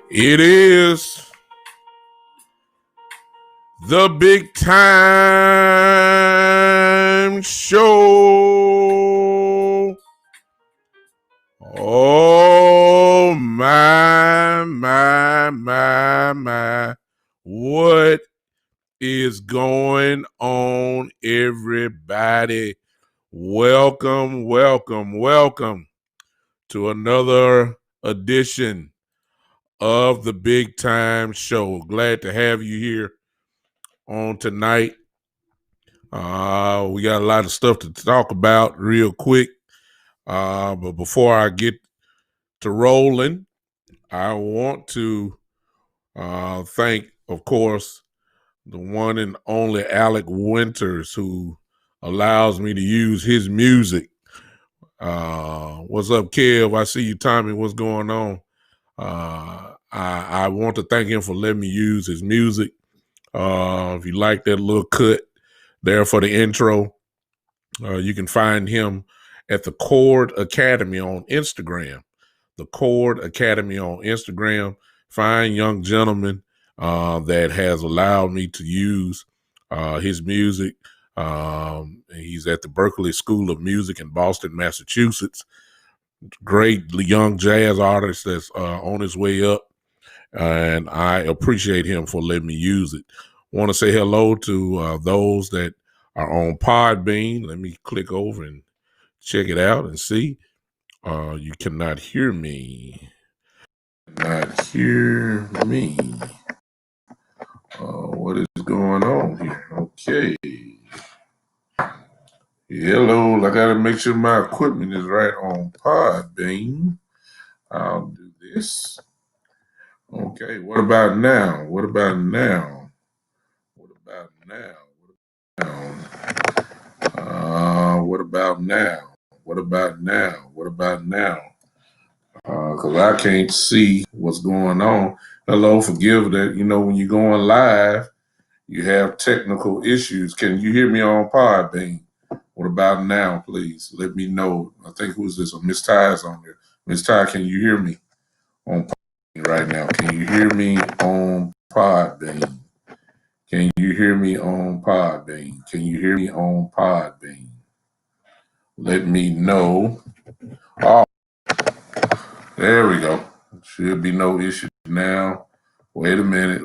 It is the Big Time Show. Oh, my. What is going on, everybody? Welcome to another edition of the Big Time Show. Glad to have you here on tonight. We got a lot of stuff to talk about real quick. But before I get to rolling, I want to thank, of course, the one and only Alec Winters, who allows me to use his music. What's up, Kev? I see you, Tommy. What's going on? I want to thank him for letting me use his music. If you like that little cut there for the intro, you can find him at the Chord Academy on Instagram. The Chord Academy on Instagram. Fine young gentleman that has allowed me to use his music. He's at the Berklee School of Music in Boston, Massachusetts. Great young jazz artist that's on his way up. And I appreciate him for letting me use it. Want to say hello to those that are on Podbean. Let me click over and check it out and see. You cannot hear me. Not hear me. What is going on here? Okay. Hello. I got to make sure my equipment is right on Podbean. I'll do this. Okay, what about now? What about now? What about now? What about now? What about now? What about now? Because I can't see what's going on. Hello, forgive that. You know, when you're going live, you have technical issues. Can you hear me on Podbean? What about now, please? Let me know. I think who's this? Miss Ty's on there. Miss Ty, can you hear me on Podbean right now? Can you hear me on Podbean? Can you hear me on Podbean? Can you hear me on Podbean? Let me know. Oh, there we go. Should be no issue now. Wait a minute.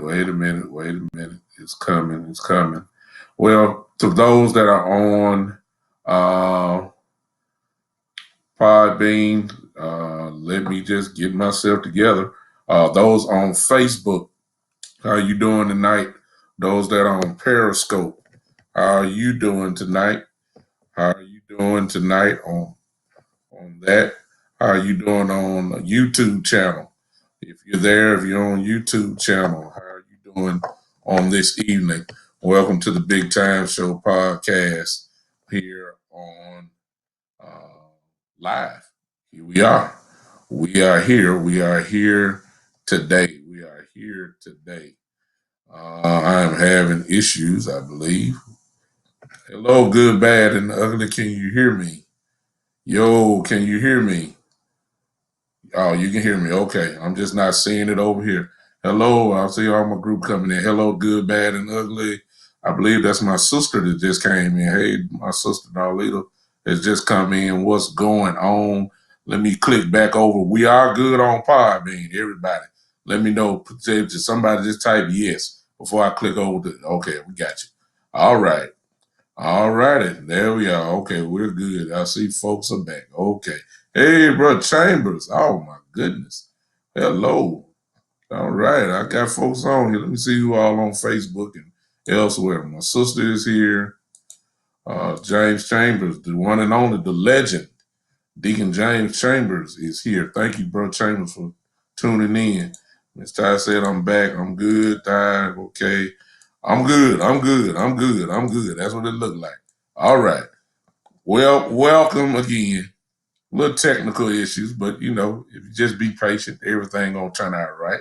It's coming. Well, to those that are on Podbean, let me just get myself together. Those on Facebook, how you doing tonight? Those that are on Periscope, how are you doing tonight? How are you doing tonight on that? How are you doing on a YouTube channel? If you're there, if you're on YouTube channel, how are you doing on this evening? Welcome to the Big Time Show podcast here on live. Here we are. We are here. We are here today. I am having issues, I believe. Hello, good, bad, and ugly. Can you hear me? Yo, can you hear me? Oh, you can hear me. Okay. I'm just not seeing it over here. Hello. I'll see all my group coming in. Hello, good, bad, and ugly. I believe that's my sister that just came in. Hey, my sister Darlita has just come in. What's going on? Let me click back over. We are good on Podbean, everybody. Let me know. Somebody just type yes before I click over. Okay, we got you. All right. All righty. There we are. Okay, we're good. I see folks are back. Okay. Hey, bro, Chambers. Oh, my goodness. Hello. All right. I got folks on here. Let me see who all on Facebook and elsewhere. My sister is here. James Chambers, the one and only, the legend. Deacon James Chambers is here. Thank you, bro, Chambers, for tuning in. Miss Ty said I'm back. I'm good, Ty. Okay. I'm good. That's what it looked like. All right. Well, welcome again. Little technical issues, but you know, if you just be patient, everything gonna turn out right.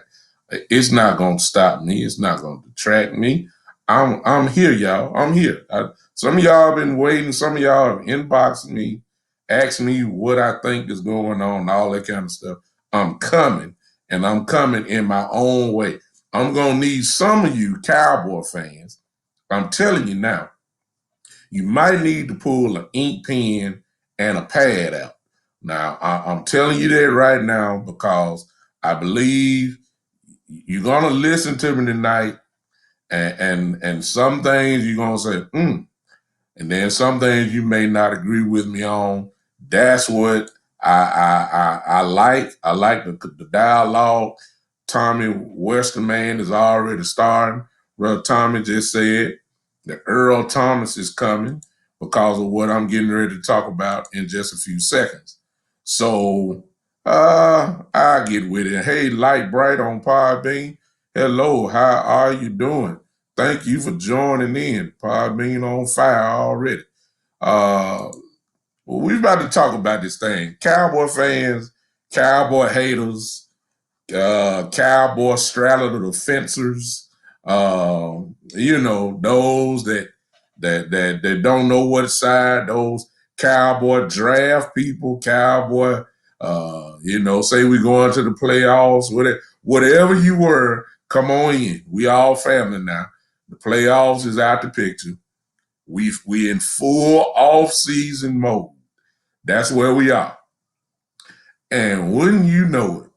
It's not gonna stop me. It's not gonna detract me. I'm here, y'all. I'm here. Some of y'all been waiting. Some of y'all have inboxed me, asked me what I think is going on, all that kind of stuff. I'm coming, and I'm coming in my own way. I'm gonna need some of you Cowboy fans. I'm telling you now, you might need to pull an ink pen and a pad out. Now, I'm telling you that right now because I believe you're gonna listen to me tonight, and some things you're gonna say, and then some things you may not agree with me on. That's what I like. I like the dialogue. Tommy Westerman is already starting. Brother Tommy just said that Earl Thomas is coming because of what I'm getting ready to talk about in just a few seconds. So I get with it. Hey, Light Bright on Podbean. Hello, how are you doing? Thank you for joining in. Podbean on fire already. Well, we're about to talk about this thing. Cowboy fans, Cowboy haters, Cowboy straddler the fencers, those that don't know what side, those Cowboy draft people, Cowboy, say we going to the playoffs, whatever you were, come on in. We all family now. The playoffs is out the picture. We in full off-season mode. That's where we are. And wouldn't you know it,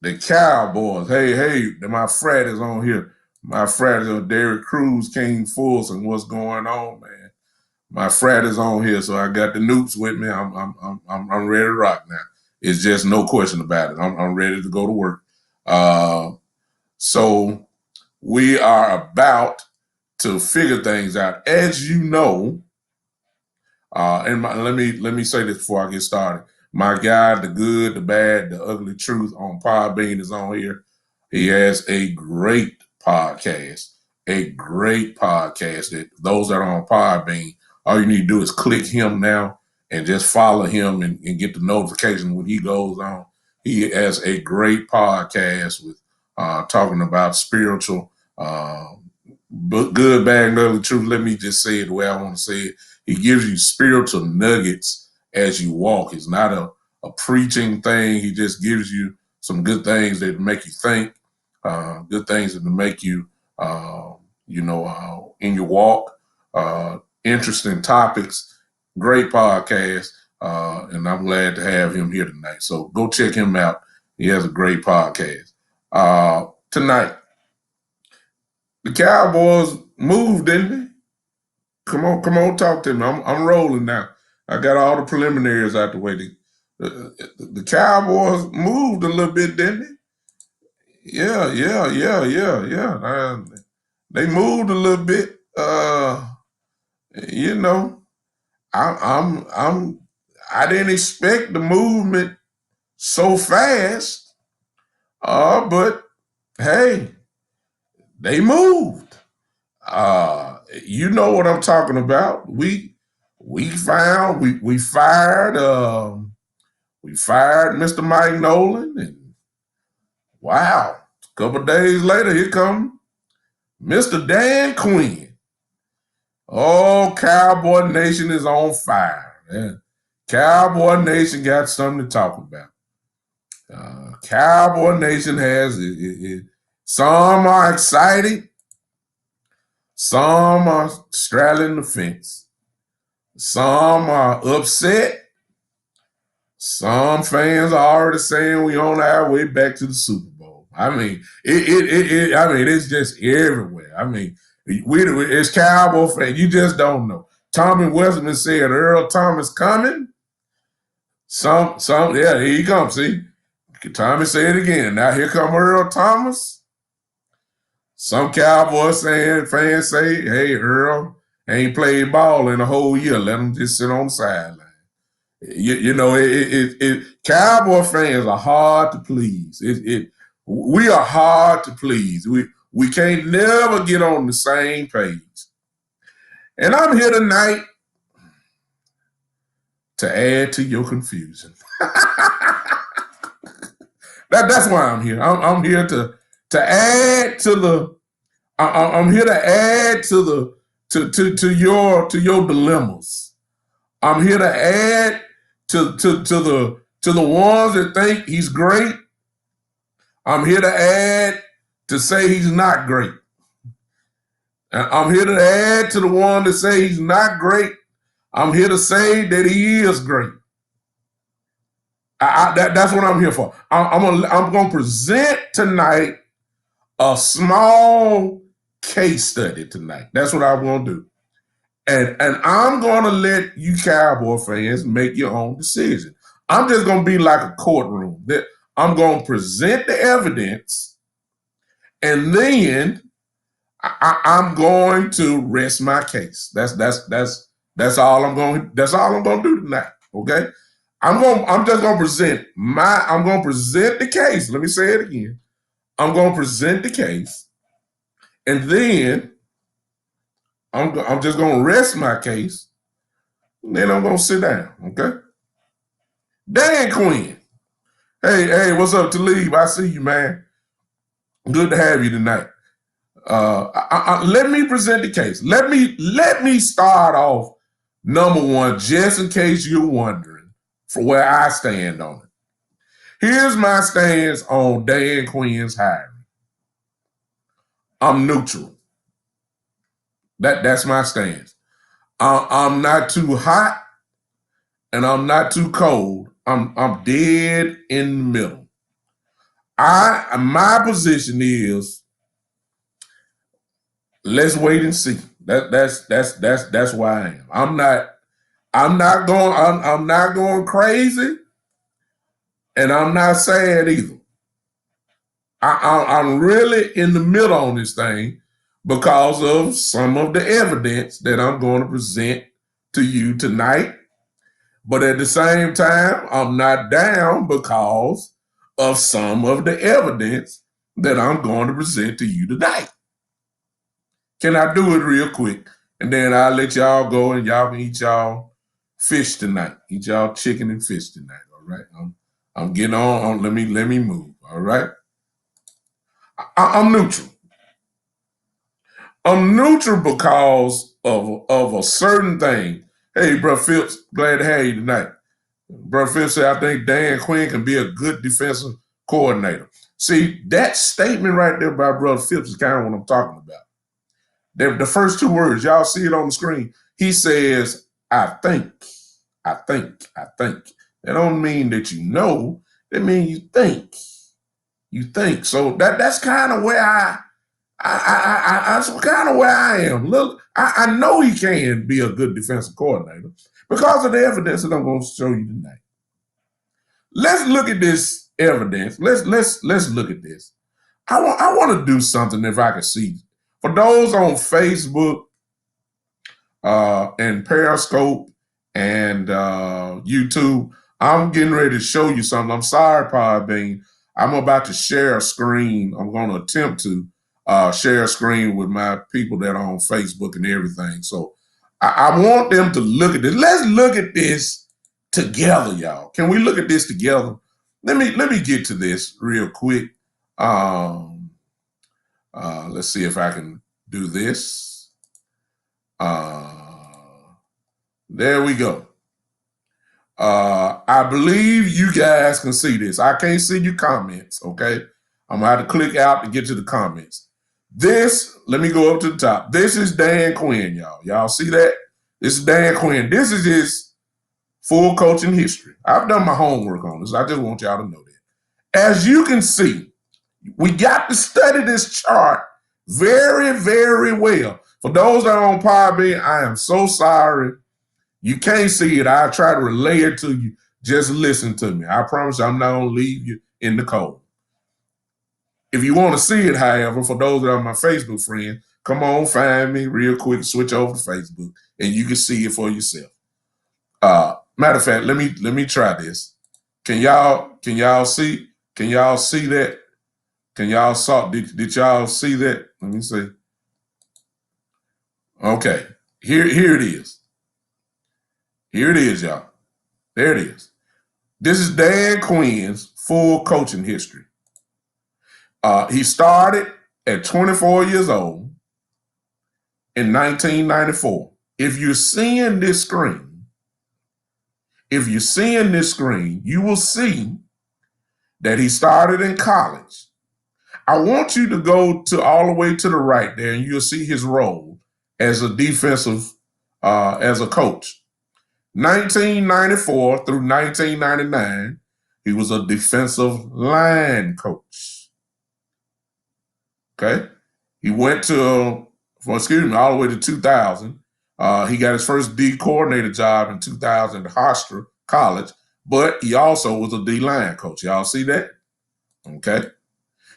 the Cowboys, hey, my frat is on here. My frat is on Derek Cruz, King Fulson. What's going on, man? My frat is on here, so I got the newts with me. I'm ready to rock now. It's just no question about it. I'm ready to go to work. So we are about to figure things out. As you know, let me say this before I get started. My guy, the good, the bad, the ugly truth on Podbean is on here. He has a great podcast. That those that are on Podbean, all you need to do is click him now and just follow him and get the notification when he goes on. He has a great podcast with talking about spiritual, good, bad, and ugly truth. Let me just say it the way I want to say it. He gives you spiritual nuggets as you walk. It's not a preaching thing. He just gives you some good things that make you think, good things that make you, in your walk. Interesting topics. Great podcast. And I'm glad to have him here tonight. So go check him out. He has a great podcast. Tonight, the Cowboys moved, didn't they? Come on, talk to me. I'm rolling now. I got all the preliminaries out the way. The Cowboys moved a little bit, didn't they? Yeah. They moved a little bit. I didn't expect the movement so fast. But hey, they moved. You know what I'm talking about. We fired Mr. Mike Nolan, and wow, a couple of days later, here come Mr. Dan Quinn. Oh, Cowboy Nation is on fire. Man. Cowboy Nation got something to talk about. Cowboy Nation has it. Some are excited. Some are straddling the fence. Some are upset. Some fans are already saying we on our way back to the Super Bowl. I mean, it's just everywhere. I mean, it's Cowboy fans. You just don't know. Tommy Westerman said Earl Thomas coming. Yeah, here he comes. See, Tommy said it again. Now here come Earl Thomas. Some Cowboys fans say, hey, Earl ain't played ball in a whole year. Let him just sit on the sideline. Cowboy fans are hard to please. We are hard to please. We can't never get on the same page. And I'm here tonight to add to your confusion. That's why I'm here. I'm here to add to the I'm here to add to your dilemmas. I'm here to add to the ones that think he's great. I'm here to add to say he's not great. And I'm here to add to the one that say he's not great. I'm here to say that he is great. That's what I'm here for. I'm going to present tonight a small case study tonight. That's what I'm going to do. And I'm going to let you Cowboy fans make your own decision. I'm just going to be like a courtroom. That I'm going to present the evidence, and then I'm going to rest my case. That's all I'm going to do tonight. Okay? I'm just going to present the case. Let me say it again. I'm going to present the case, and then I'm just going to rest my case, and then I'm going to sit down. Okay? Dan Quinn. Hey, what's up, Talib? I see you, man. Good to have you tonight. Let me present the case. Let me start off number one, just in case you're wondering, for where I stand on it. Here's my stance on Dan Quinn's hiring. I'm neutral. That's my stance. I'm not too hot, and I'm not too cold. I'm dead in the middle. My position is, let's wait and see. That's why I am. I'm not going crazy, and I'm not sad either. I'm really in the middle on this thing because of some of the evidence that I'm going to present to you tonight. But at the same time, I'm not down because of some of the evidence that I'm going to present to you tonight. Can I do it real quick? And then I'll let y'all go and y'all can eat y'all fish tonight. Eat y'all chicken and fish tonight. All right. I'm getting on. Let me move. All right. I'm neutral. I'm neutral because of a certain thing. Hey, bro, Phillips, glad to have you tonight. Bro, Phillips said, I think Dan Quinn can be a good defensive coordinator. See, that statement right there by Brother Phillips is kind of what I'm talking about. The first two words, y'all see it on the screen. He says, I think. That don't mean that you know. That means you think. You think. So that's kind of where that's kind of where I am. Look, I know he can be a good defensive coordinator because of the evidence that I'm going to show you tonight. Let's look at this evidence. Let's look at this. I want to do something if I can see. For those on Facebook and Periscope and YouTube, I'm getting ready to show you something. I'm sorry, Podbean. I'm about to share a screen. I'm going to attempt to share a screen with my people that are on Facebook and everything. So I want them to look at this. Let's look at this together, y'all. Can we look at this together? Let me get to this real quick. Let's see if I can do this. There we go. I believe you guys can see this. I can't see your comments, okay? I'm going to have to click out to get to the comments. This, let me go up to the top. This is Dan Quinn, y'all. Y'all see that? This is Dan Quinn. This is his full coaching history. I've done my homework on this. I just want y'all to know that. As you can see, we got to study this chart very, very well. For those that are on Podbean, I am so sorry. You can't see it. I'll try to relay it to you. Just listen to me. I promise you I'm not going to leave you in the cold. If you want to see it, however, for those that are my Facebook friends, come on, find me real quick, switch over to Facebook, and you can see it for yourself. Matter of fact, let me try this. Can y'all see? Can y'all see that? Can y'all saw? Did y'all see that? Let me see. Okay, here it is. Here it is, y'all. There it is. This is Dan Quinn's full coaching history. He started at 24 years old. in 1994. If you're seeing this screen, you will see that he started in college. I want you to go to all the way to the right there, and you'll see his role as a defensive, as a coach. 1994 through 1999, he was a defensive line coach. Okay? He went to, all the way to 2000. He got his first D coordinator job in 2000 at Hofstra College, but he also was a D-line coach. Y'all see that? Okay?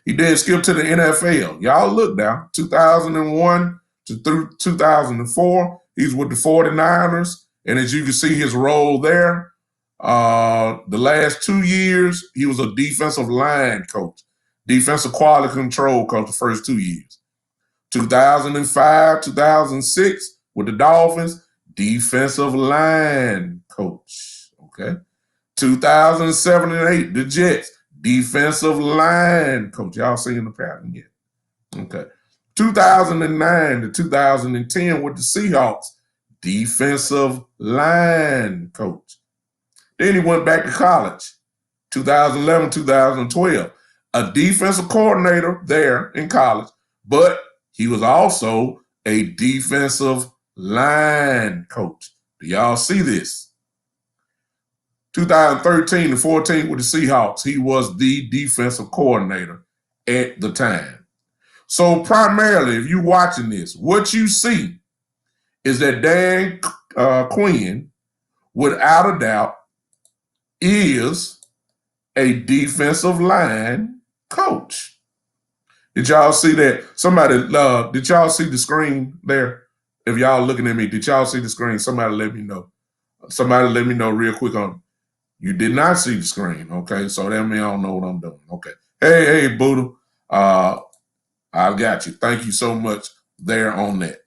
He did skip to the NFL. Y'all look now, 2001 through 2004, he's with the 49ers. And as you can see his role there, the last 2 years, he was a defensive line coach, defensive quality control coach the first 2 years. 2005, 2006 with the Dolphins, defensive line coach, okay? 2007 and 8, the Jets, defensive line coach. Y'all seeing the pattern yet? Okay. 2009 to 2010 with the Seahawks, defensive line coach. Then he went back to college, 2011, 2012, a defensive coordinator there in college, but he was also a defensive line coach. Do y'all see this? 2013 to 14 with the Seahawks, he was the defensive coordinator at the time. So primarily, if you're watching this, what you see is that Dan Quinn, without a doubt, is a defensive line coach. Did y'all see that? Somebody, did y'all see the screen there? If y'all looking at me, did y'all see the screen? Somebody let me know. Somebody let me know real quick on. You did not see the screen, okay? So that means I don't know what I'm doing. Okay. Hey, Buddha. I got you. Thank you so much there on that.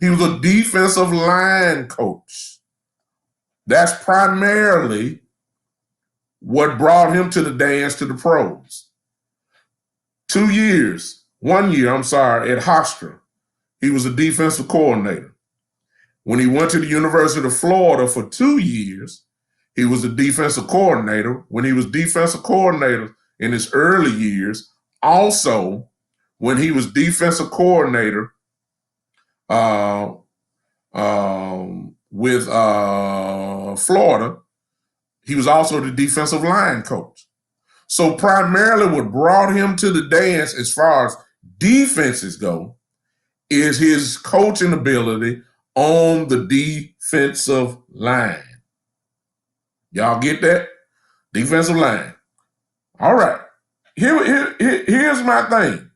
He was a defensive line coach. That's primarily what brought him to the dance to the pros. 1 year, at Hofstra, he was a defensive coordinator. When he went to the University of Florida for 2 years, he was a defensive coordinator. When he was defensive coordinator in his early years, also when he was defensive coordinator with Florida, he was also the defensive line coach. So primarily what brought him to the dance as far as defenses go is his coaching ability on the defensive line. Y'all get that? Defensive line. All right. Here's my thing.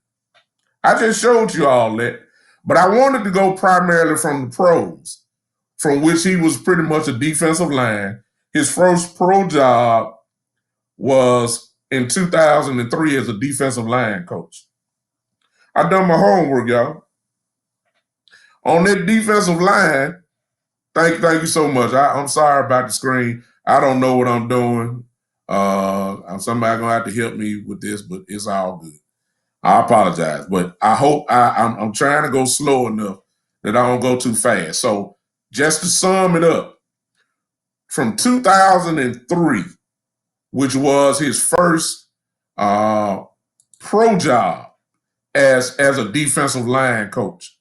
I just showed you all that, but I wanted to go primarily from the pros, from which he was pretty much a defensive line. His first pro job was in 2003 as a defensive line coach. I done my homework, y'all. On that defensive line, thank you so much. I'm sorry about the screen. I don't know what I'm doing. Somebody gonna have to help me with this, but it's all good. I apologize, but I hope I'm trying to go slow enough that I don't go too fast. So just to sum it up, from 2003, which was his first pro job as a defensive line coach.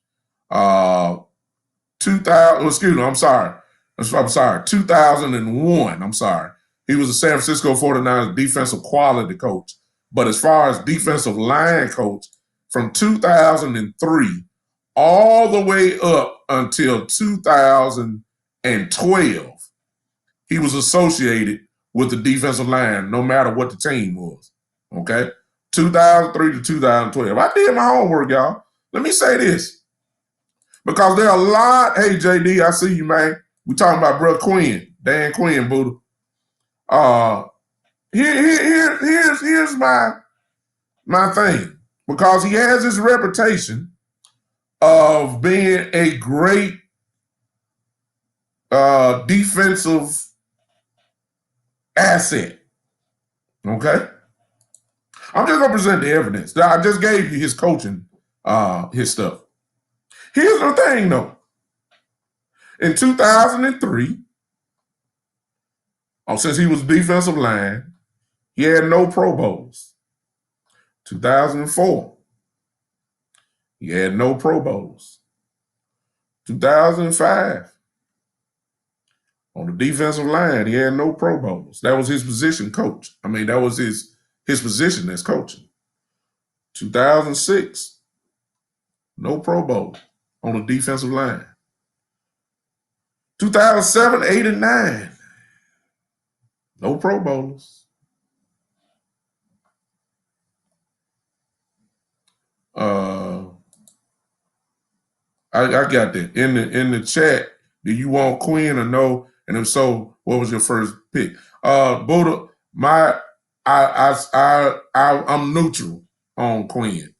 2001. I'm sorry. He was a San Francisco 49ers defensive quality coach. But as far as defensive line coach, from 2003 all the way up until 2012, he was associated with the defensive line, no matter what the team was. Okay? 2003 to 2012. I did my homework, y'all. Let me say this. Because there are a lot, hey, JD, I see you, man. We talking about Brother Quinn, Dan Quinn, Buddha. Here's my thing. Because he has this reputation of being a great defensive asset. Okay? I'm just going to present the evidence. I just gave you his coaching, his stuff. Here's the thing, though. In 2003, since he was defensive line, he had no Pro Bowls. 2004, he had no Pro Bowls. 2005, on the defensive line, he had no Pro Bowls. That was his position, coach. I mean, that was his position as coaching. 2006, no Pro Bowl on the defensive line. 2007, 8, and 9, no Pro Bowlers. I got that in the chat. Do you want Quinn or no? And if so, what was your first pick? Buddha, I'm neutral on Quinn.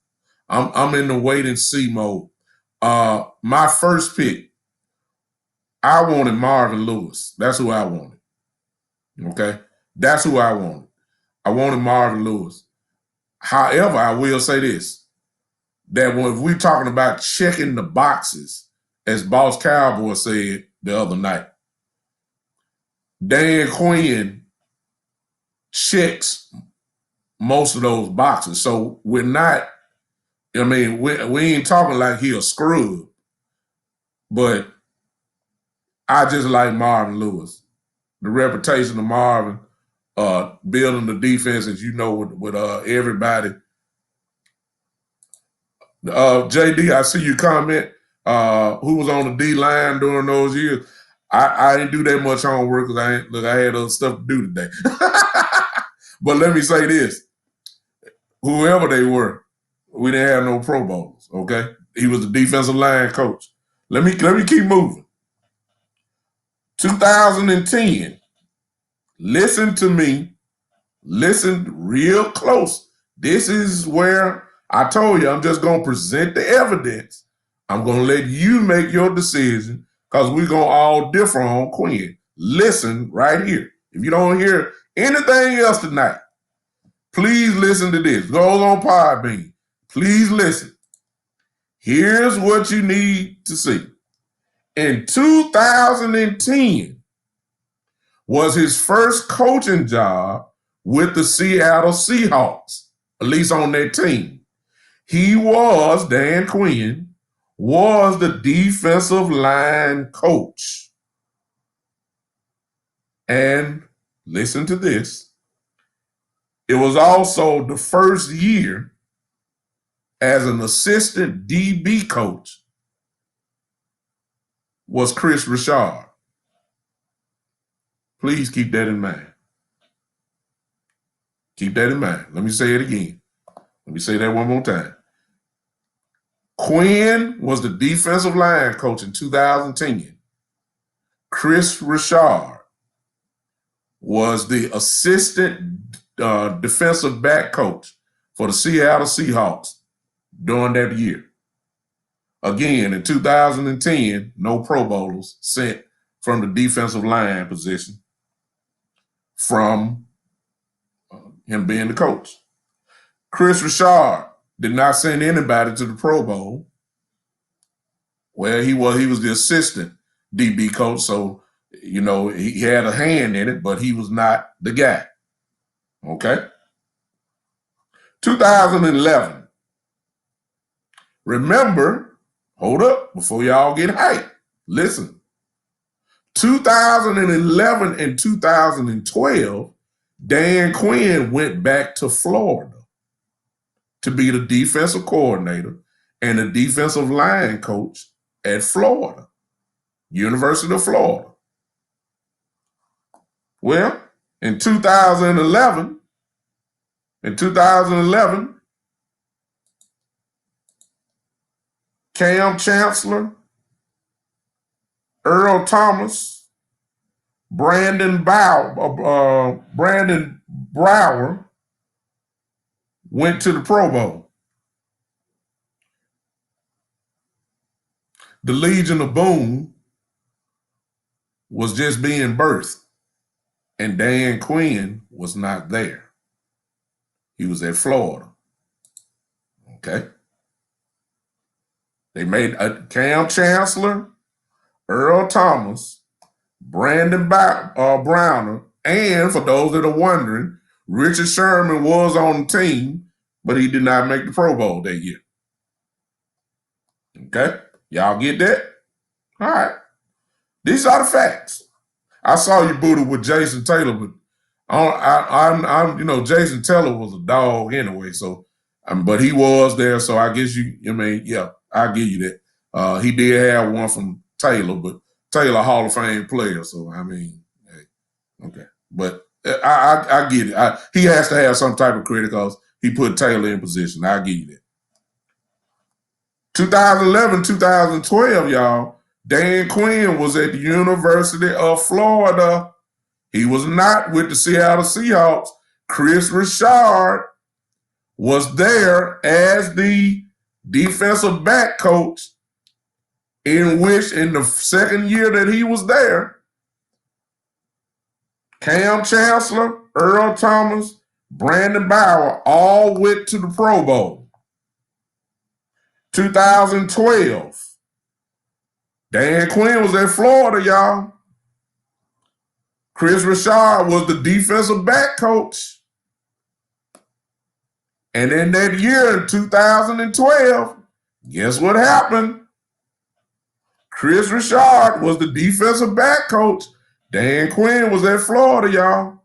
I'm in the wait and see mode. My first pick, I wanted Marvin Lewis. That's who I wanted. Okay, that's who I wanted. I wanted Marvin Lewis. However, I will say this: that if we're talking about checking the boxes, as Boss Cowboy said the other night, Dan Quinn checks most of those boxes. So we're not, I mean, we ain't talking like he a scrub, but I just like Marvin Lewis. The reputation of Marvin, building the defense, as you know, with everybody. JD, I see you comment. Who was on the D line during those years? I didn't do that much homework because I had other stuff to do today. But let me say this: whoever they were, we didn't have no Pro Bowls. Okay, he was the defensive line coach. Let me keep moving. 2010. Listen to me. Listen real close. This is where I told you I'm just going to present the evidence. I'm going to let you make your decision because we're going to all differ on Quinn. Listen right here. If you don't hear anything else tonight, please listen to this. Goes on Podbean. Please listen. Here's what you need to see. In 2010 was his first coaching job with the Seattle Seahawks, at least on their team. Dan Quinn was the defensive line coach. And listen to this. It was also the first year as an assistant DB coach was Chris Richard. Please keep that in mind. Keep that in mind. Let me say it again. Let me say that one more time. Quinn was the defensive line coach in 2010. Chris Richard was the assistant defensive back coach for the Seattle Seahawks during that year. Again, in 2010, no Pro Bowlers sent from the defensive line position from him being the coach. Chris Richard did not send anybody to the Pro Bowl. Well, he was the assistant DB coach, so, you know, he had a hand in it, but he was not the guy. Okay? 2011. Remember, hold up before y'all get hyped. Listen. 2011 and 2012, Dan Quinn went back to Florida to be the defensive coordinator and the defensive line coach at Florida, University of Florida. Well, in 2011, Cam Chancellor, Earl Thomas, Brandon Brower went to the Pro Bowl. The Legion of Boom was just being birthed, and Dan Quinn was not there. He was at Florida. Okay? They made Cam Chancellor, Earl Thomas, Brandon Browner, and for those that are wondering, Richard Sherman was on the team, but he did not make the Pro Bowl that year. Okay? Y'all get that? All right. These are the facts. I saw you booted with Jason Taylor, but I'm Jason Taylor was a dog anyway, so but he was there, so I guess I give you that. He did have one from Taylor, but Taylor Hall of Fame player, so hey, okay. But I get it. He has to have some type of credit because he put Taylor in position. I give you that. 2011, 2012, y'all, Dan Quinn was at the University of Florida. He was not with the Seattle Seahawks. Chris Richard was there as the defensive back coach, in which in the second year that he was there, Cam Chancellor, Earl Thomas, Brandon Bauer all went to the Pro Bowl. 2012, Dan Quinn was at Florida, y'all. Chris Richard was the defensive back coach. And in that year, in 2012, guess what happened? Chris Richard was the defensive back coach. Dan Quinn was at Florida, y'all.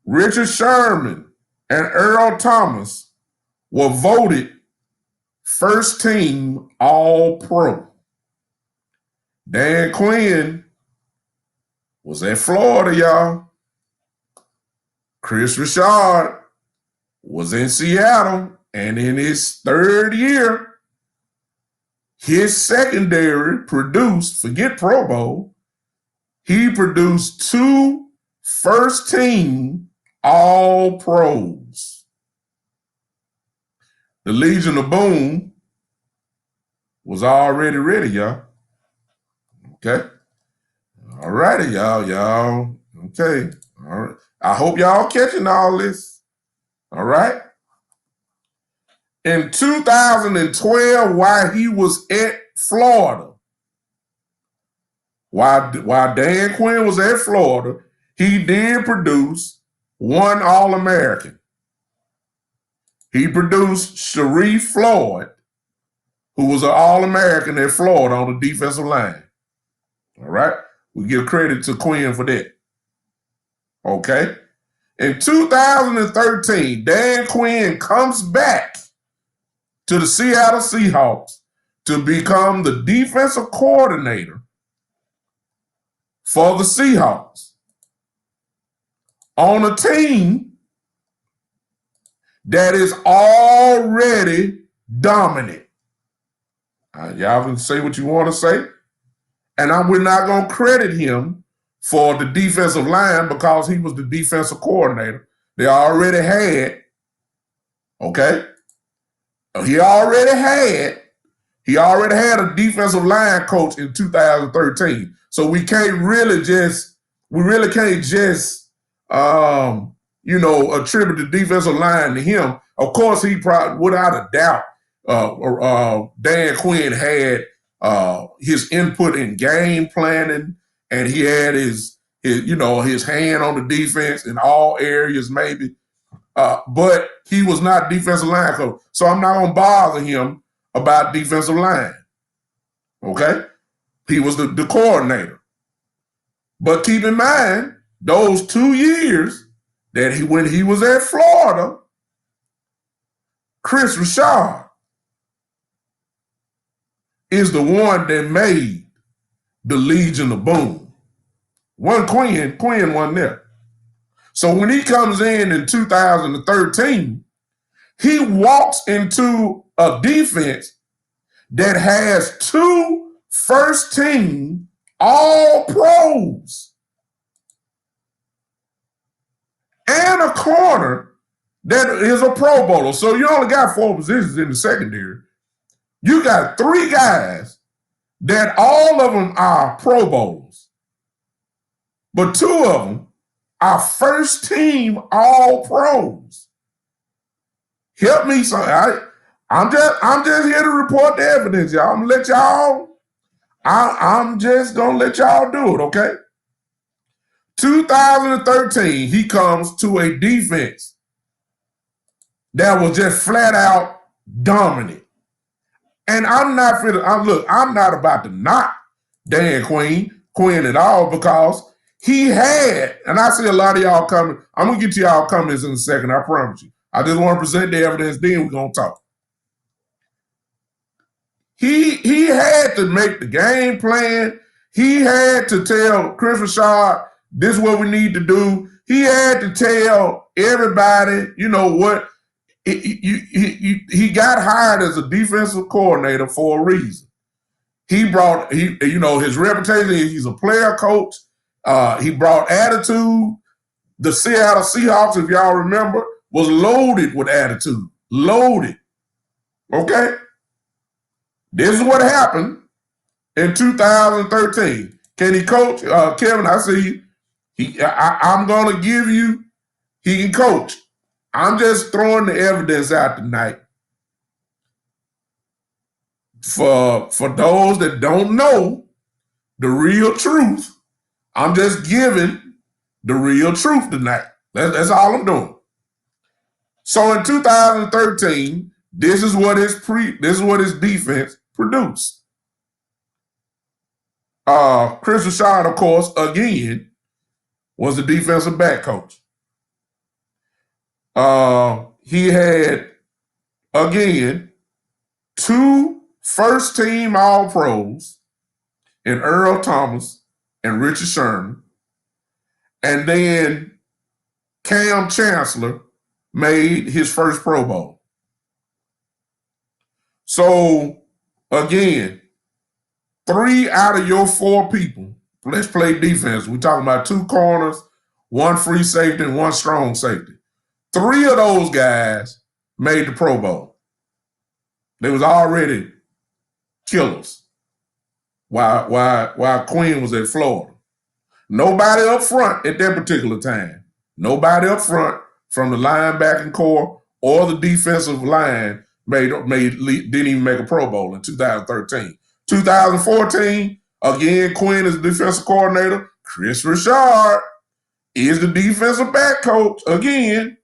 Richard Sherman and Earl Thomas were voted first team All-Pro. Dan Quinn was at Florida, y'all. Chris Richard was in Seattle, and in his third year, his secondary produced, forget Pro Bowl, he produced 2 first-team All-Pros. The Legion of Boom was already ready, y'all. Okay? All righty, y'all. Okay. All right. I hope y'all catching all this. All right? In 2012, while he was at Florida, while Dan Quinn was at Florida, he did produce 1 All-American. He produced Sharif Floyd, who was an All-American at Florida on the defensive line. All right? We give credit to Quinn for that. Okay? In 2013, Dan Quinn comes back to the Seattle Seahawks to become the defensive coordinator for the Seahawks on a team that is already dominant. Y'all can say what you want to say, and we're not going to credit him for the defensive line because he was the defensive coordinator. They already had, okay? He already had a defensive line coach in 2013. So we really can't just attribute the defensive line to him. Of course, he probably, without a doubt, Dan Quinn had his input in game planning, and he had his hand on the defense in all areas, maybe. But he was not defensive line coach, so I'm not gonna bother him about defensive line. Okay, he was the coordinator. But keep in mind, those 2 years when he was at Florida, Chris Richard is the one that made the Legion of Boom. Quinn wasn't there. So when he comes in 2013, he walks into a defense that has 2 first-team All-Pros and a corner that is a Pro Bowler. So you only got 4 positions in the secondary. You got 3 guys that all of them are Pro Bowlers, but 2 of them are first-team All-Pros. Help me, son. I'm just here to report the evidence, y'all. I'm gonna let y'all. I'm just gonna let y'all do it, okay? 2013, he comes to a defense that was just flat out dominant. And I'm not about to knock Dan Quinn at all, because he had, and I see a lot of y'all coming. I'm gonna get to y'all comments in a second, I promise you. I just want to present the evidence, then we're gonna talk. He had to make the game plan. He had to tell Chris Richard, this is what we need to do. He had to tell everybody, you know what, he got hired as a defensive coordinator for a reason. He brought, his reputation, he's a player coach. He brought attitude. The Seattle Seahawks, if y'all remember, was loaded with attitude. Loaded. Okay? This is what happened in 2013. Can he coach? Kevin, I see you. I'm going to give you, he can coach. I'm just throwing the evidence out tonight. For those that don't know the real truth, I'm just giving the real truth tonight. That's all I'm doing. So in 2013, this is what his defense produced. Chris Richard, of course, again, was the defensive back coach. He had, again, 2 first-team All-Pros in Earl Thomas and Richard Sherman. And then Cam Chancellor made his first Pro Bowl. So, again, 3 out of your 4 people, let's play defense. We're talking about 2 corners, 1 free safety, and 1 strong safety. 3 of those guys made the Pro Bowl. They was already killers while Quinn was at Florida. Nobody up front at that particular time. Nobody up front from the linebacking core or the defensive line didn't even make a Pro Bowl in 2013. 2014, again, Quinn is the defensive coordinator. Chris Richard is the defensive back coach again.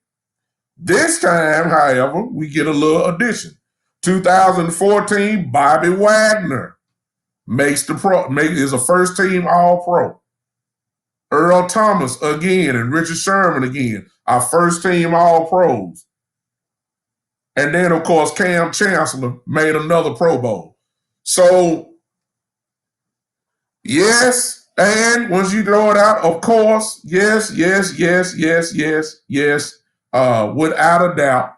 This time, however, we get a little addition. 2014, Bobby Wagner is a first-team All-Pro. Earl Thomas again and Richard Sherman again are first-team All-Pros. And then, of course, Cam Chancellor made another Pro Bowl. So, yes, and once you throw it out, of course, yes, without a doubt,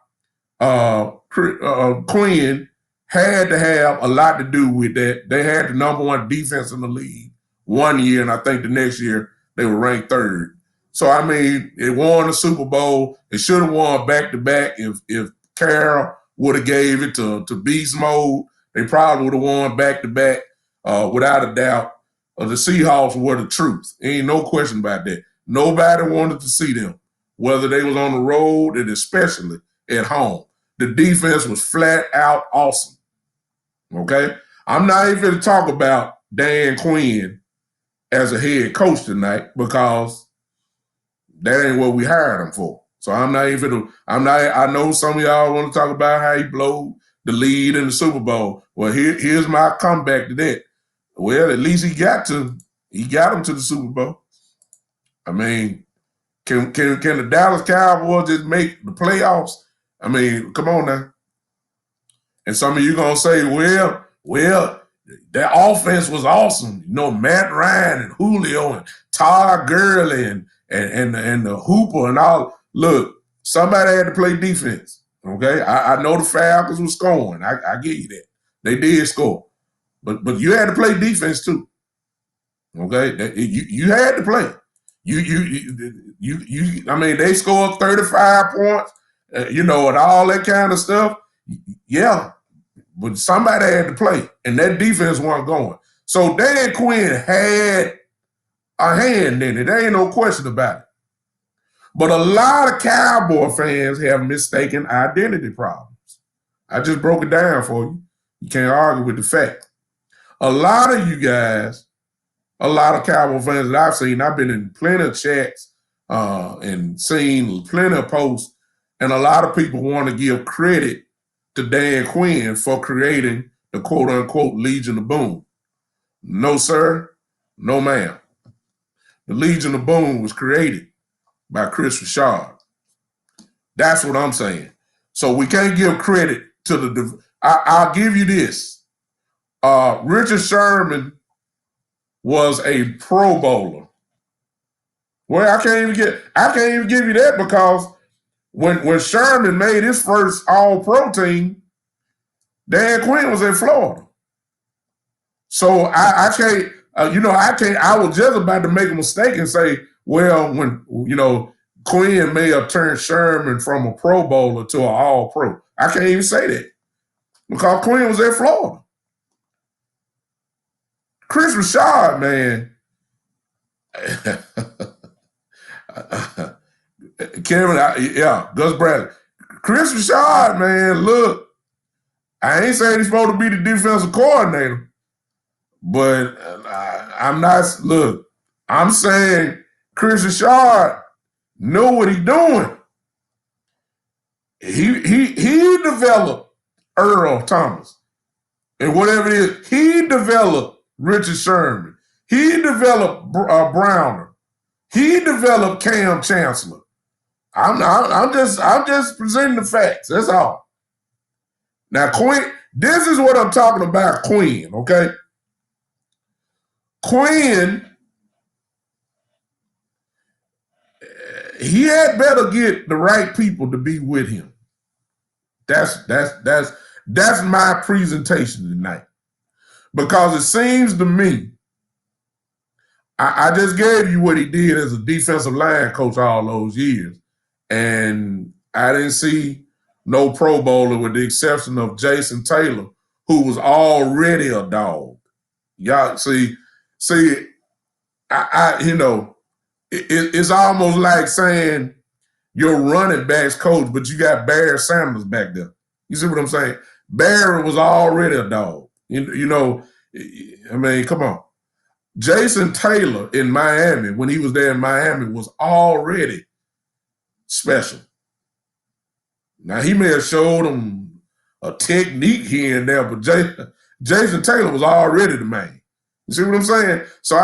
Quinn had to have a lot to do with that. They had the number 1 defense in the league one year, and I think the next year they were ranked 3rd. So, I mean, it won the Super Bowl. It should have won back-to-back. If Carroll would have gave it to beast mode, they probably would have won back-to-back without a doubt. The Seahawks were the truth. Ain't no question about that. Nobody wanted to see them, whether they was on the road and especially at home. The defense was flat out awesome. Okay? I'm not even going to talk about Dan Quinn as a head coach tonight, because that ain't what we hired him for. So I'm not even I know some of y'all want to talk about how he blowed the lead in the Super Bowl. Well, here's my comeback to that. Well, at least he got him to the Super Bowl. I mean, can the Dallas Cowboys just make the playoffs? I mean, come on now. And some of you gonna say, well, that offense was awesome. You know, Matt Ryan and Julio and Todd Gurley and the Hooper and all. Look, somebody had to play defense. Okay, I know the Falcons were scoring. I give you that. They did score, but you had to play defense too. Okay, you had to play. I mean, they scored 35 points, and all that kind of stuff. Yeah, but somebody had to play, and that defense wasn't going. So Dan Quinn had a hand in it. There ain't no question about it. But a lot of Cowboy fans have mistaken identity problems. I just broke it down for you. You can't argue with the fact. A lot of you guys, a lot of Cowboy fans that I've seen, I've been in plenty of chats and seen plenty of posts, and a lot of people want to give credit to Dan Quinn for creating the quote-unquote Legion of Boom. No, sir. No, ma'am. The Legion of Boom was created by Chris Richard. That's what I'm saying. So we can't give credit to the. I'll give you this. Richard Sherman was a Pro Bowler. Well, I can't even give you that because when Sherman made his first All-Pro team, Dan Quinn was in Florida. So I can't. I was just about to make a mistake and say, well, when Quinn may have turned Sherman from a Pro Bowler to an All-Pro. I can't even say that because Quinn was at Florida. Chris Richard, man. Gus Bradley. Chris Richard, man, look, I ain't saying he's supposed to be the defensive coordinator, but I'm saying Chris Richard know what he's doing. He developed Earl Thomas. And whatever it is, he developed Richard Sherman. He developed Browner. He developed Cam Chancellor. I'm just presenting the facts. That's all. Now, Quinn, this is what I'm talking about, Quinn, okay? Quinn, he had better get the right people to be with him. That's my presentation tonight. Because it seems to me, I just gave you what he did as a defensive line coach all those years. And I didn't see no Pro Bowler with the exception of Jason Taylor, who was already a dog. Y'all see, it's almost like saying you're running backs coach, but you got Barry Sanders back there. You see what I'm saying? Barry was already a dog. Come on. Jason Taylor in Miami, when he was there in Miami, was already special. Now, he may have showed him a technique here and there, but Jason Taylor was already the man. You see what I'm saying? So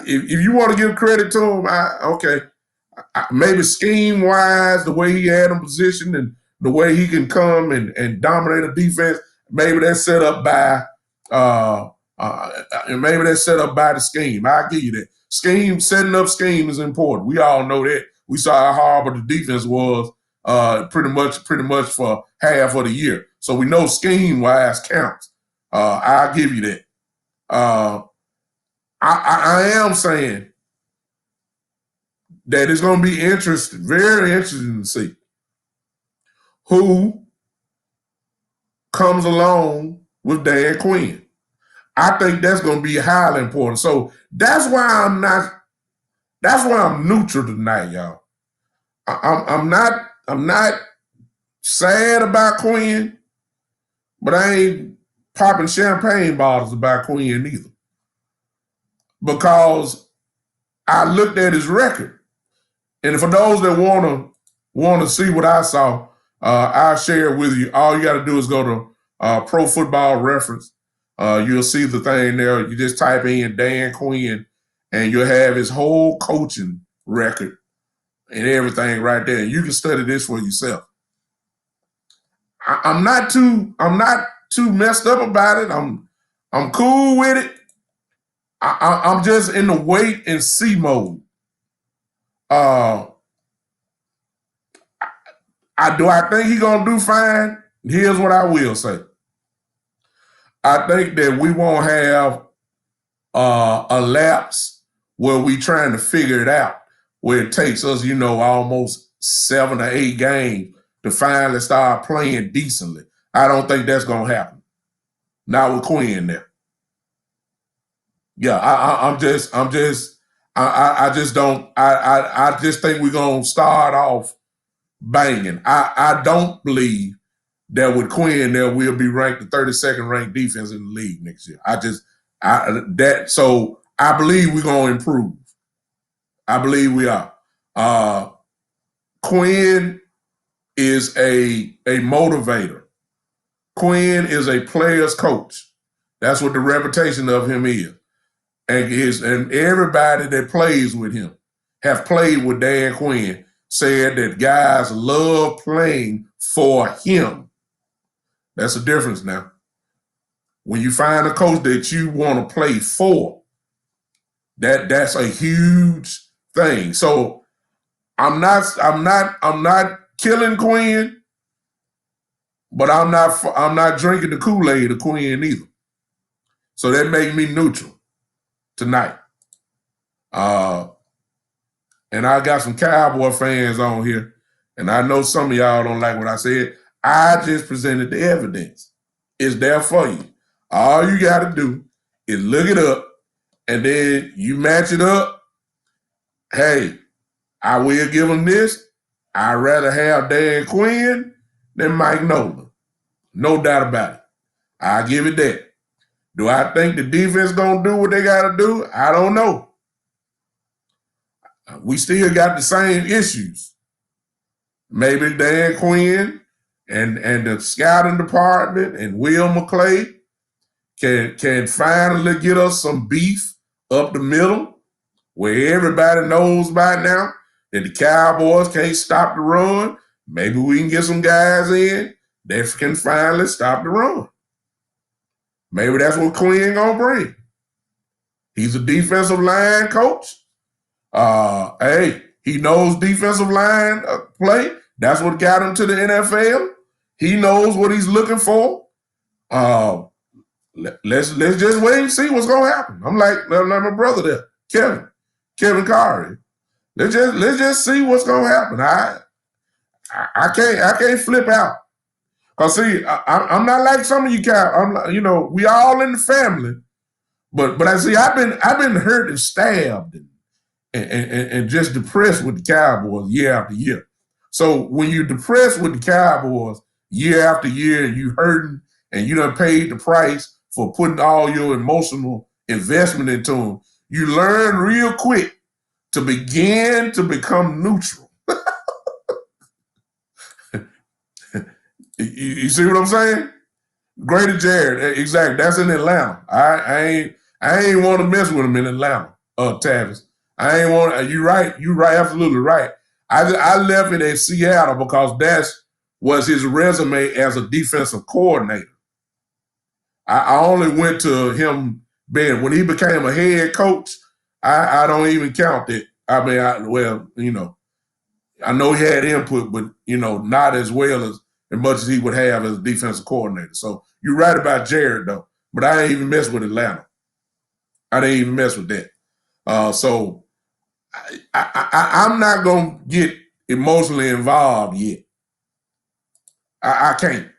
if you want to give credit to him, maybe scheme-wise, the way he had him positioned and the way he can come and dominate a defense, maybe that's set up by the scheme. I'll give you that. Setting up scheme is important. We all know that. We saw how horrible the defense was pretty much for half of the year. So we know scheme-wise counts. I'll give you that. I am saying that it's going to be very interesting to see who comes along with Dan Quinn. I think that's going to be highly important. So that's why I'm neutral tonight, y'all. I'm not sad about Quinn, but I ain't popping champagne bottles about Quinn either. Because I looked at his record. And for those that want to see what I saw, I'll share it with you. All you got to do is go to Pro Football Reference. You'll see the thing there. You just type in Dan Quinn, and you'll have his whole coaching record and everything right there. And you can study this for yourself. I'm not too messed up about it. I'm cool with it. I'm just in the wait and see mode. Do I think he's gonna do fine? Here's what I will say. I think that we won't have a lapse where we trying to figure it out, where it takes us, almost 7 or 8 games to finally start playing decently. I don't think that's gonna happen. Not with Quinn there. Yeah, I just think we're gonna start off banging. I don't believe that with Quinn, there will be ranked the 32nd ranked defense in the league next year. So I believe we're gonna improve. I believe we are. Quinn is a motivator. Quinn is a player's coach. That's what the reputation of him is. And everybody that plays with him have played with Dan Quinn said that guys love playing for him. That's the difference now. When you find a coach that you want to play for, that's a huge thing. So I'm not killing Quinn, but I'm not drinking the Kool-Aid of Quinn either. So that made me neutral tonight. And I got some Cowboy fans on here, and I know some of y'all don't like what I said. I just presented the evidence. It's there for you. All you got to do is look it up, and then you match it up. Hey, I will give them this. I'd rather have Dan Quinn than Mike Nolan. No doubt about it. I give it that. Do I think the defense going to do what they got to do? I don't know. We still got the same issues. Maybe Dan Quinn and the scouting department and Will McClay can finally get us some beef up the middle where everybody knows by now that the Cowboys can't stop the run. Maybe we can get some guys in that can finally stop the run. Maybe that's what Quinn gonna bring. He's a defensive line coach. Hey, he knows defensive line play. That's what got him to the NFL. He knows what he's looking for. Let's just wait and see what's gonna happen. I'm like my brother there, Kevin Carey. Let's just see what's gonna happen. I can't flip out. Cause see, I'm not like some of you guys. We all in the family, but I see I've been hurt and stabbed and just depressed with the Cowboys year after year. So when you're depressed with the Cowboys year after year, and you hurting and you done paid the price for putting all your emotional investment into them, you learn real quick to begin to become neutral. You see what I'm saying? Greater Jared, exactly. That's in Atlanta. I ain't want to mess with him in Atlanta, Tavis. I ain't want. You right, absolutely right. I left it at Seattle because that was his resume as a defensive coordinator. I only went to him when he became a head coach. I don't even count it. I mean, I know he had input, but not as much as he would have as a defensive coordinator. So you're right about Jared though, but I ain't even mess with Atlanta. I didn't even mess with that. So I'm not gonna get emotionally involved yet. I can't.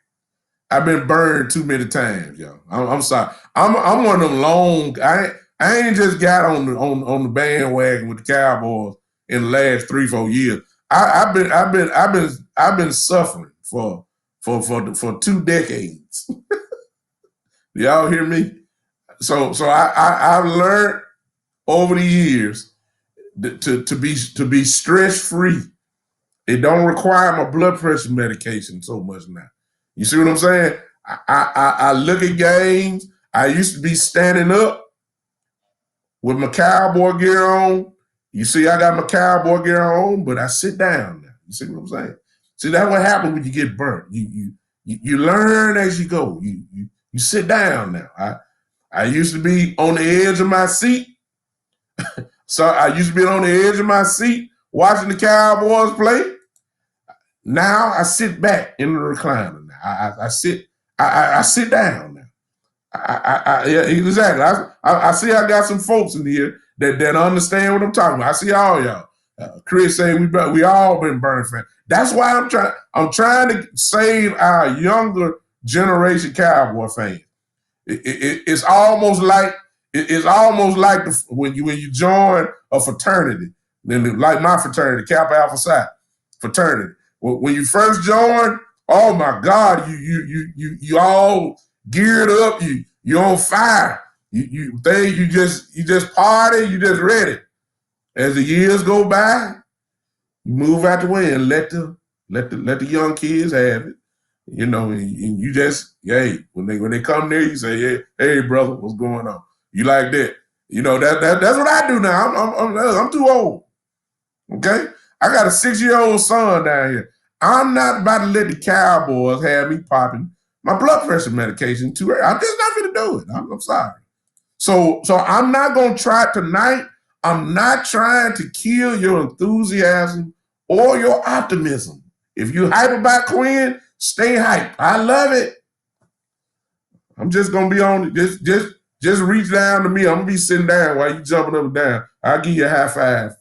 I've been burned too many times, y'all. I'm sorry. I'm one of them long. I ain't just got on the bandwagon with the Cowboys in the last 3-4 years. I've been suffering for 2 decades. Y'all hear me? So I've learned over the years to be stress free. It don't require my blood pressure medication so much now. You see what I'm saying? I look at games. I used to be standing up with my Cowboy gear on. You see, I got my Cowboy gear on, but I sit down now. You see what I'm saying? See, that's what happens when you get burnt. You learn as you go. You sit down now. I used to be on the edge of my seat. So I used to be on the edge of my seat watching the Cowboys play. Now I sit back in the recliner. I sit down now. Yeah, exactly. I see I got some folks in here that understand what I'm talking about. I see all y'all. Chris saying we all been burned for it. That's why I'm trying to save our younger generation Cowboy fans. It's almost like when you join a fraternity, then like my fraternity, Kappa Alpha Psi fraternity. When you first join, Oh my God, you all geared up, you're on fire. You just party, you just ready. As the years go by, you move out the way and let the young kids have it. You know, and you just, hey, when they come there, you say, hey, brother, what's going on? You like that? You know, that's what I do now. I'm too old. Okay? I got a 6-year-old son down here. I'm not about to let the Cowboys have me popping my blood pressure medication too early. I'm just not going to do it. I'm sorry. So I'm not going to try tonight. I'm not trying to kill your enthusiasm or your optimism. If you're hype about Quinn, stay hype. I love it. I'm just going to be on it. Just reach down to me. I'm going to be sitting down while you jumping up and down. I'll give you a high five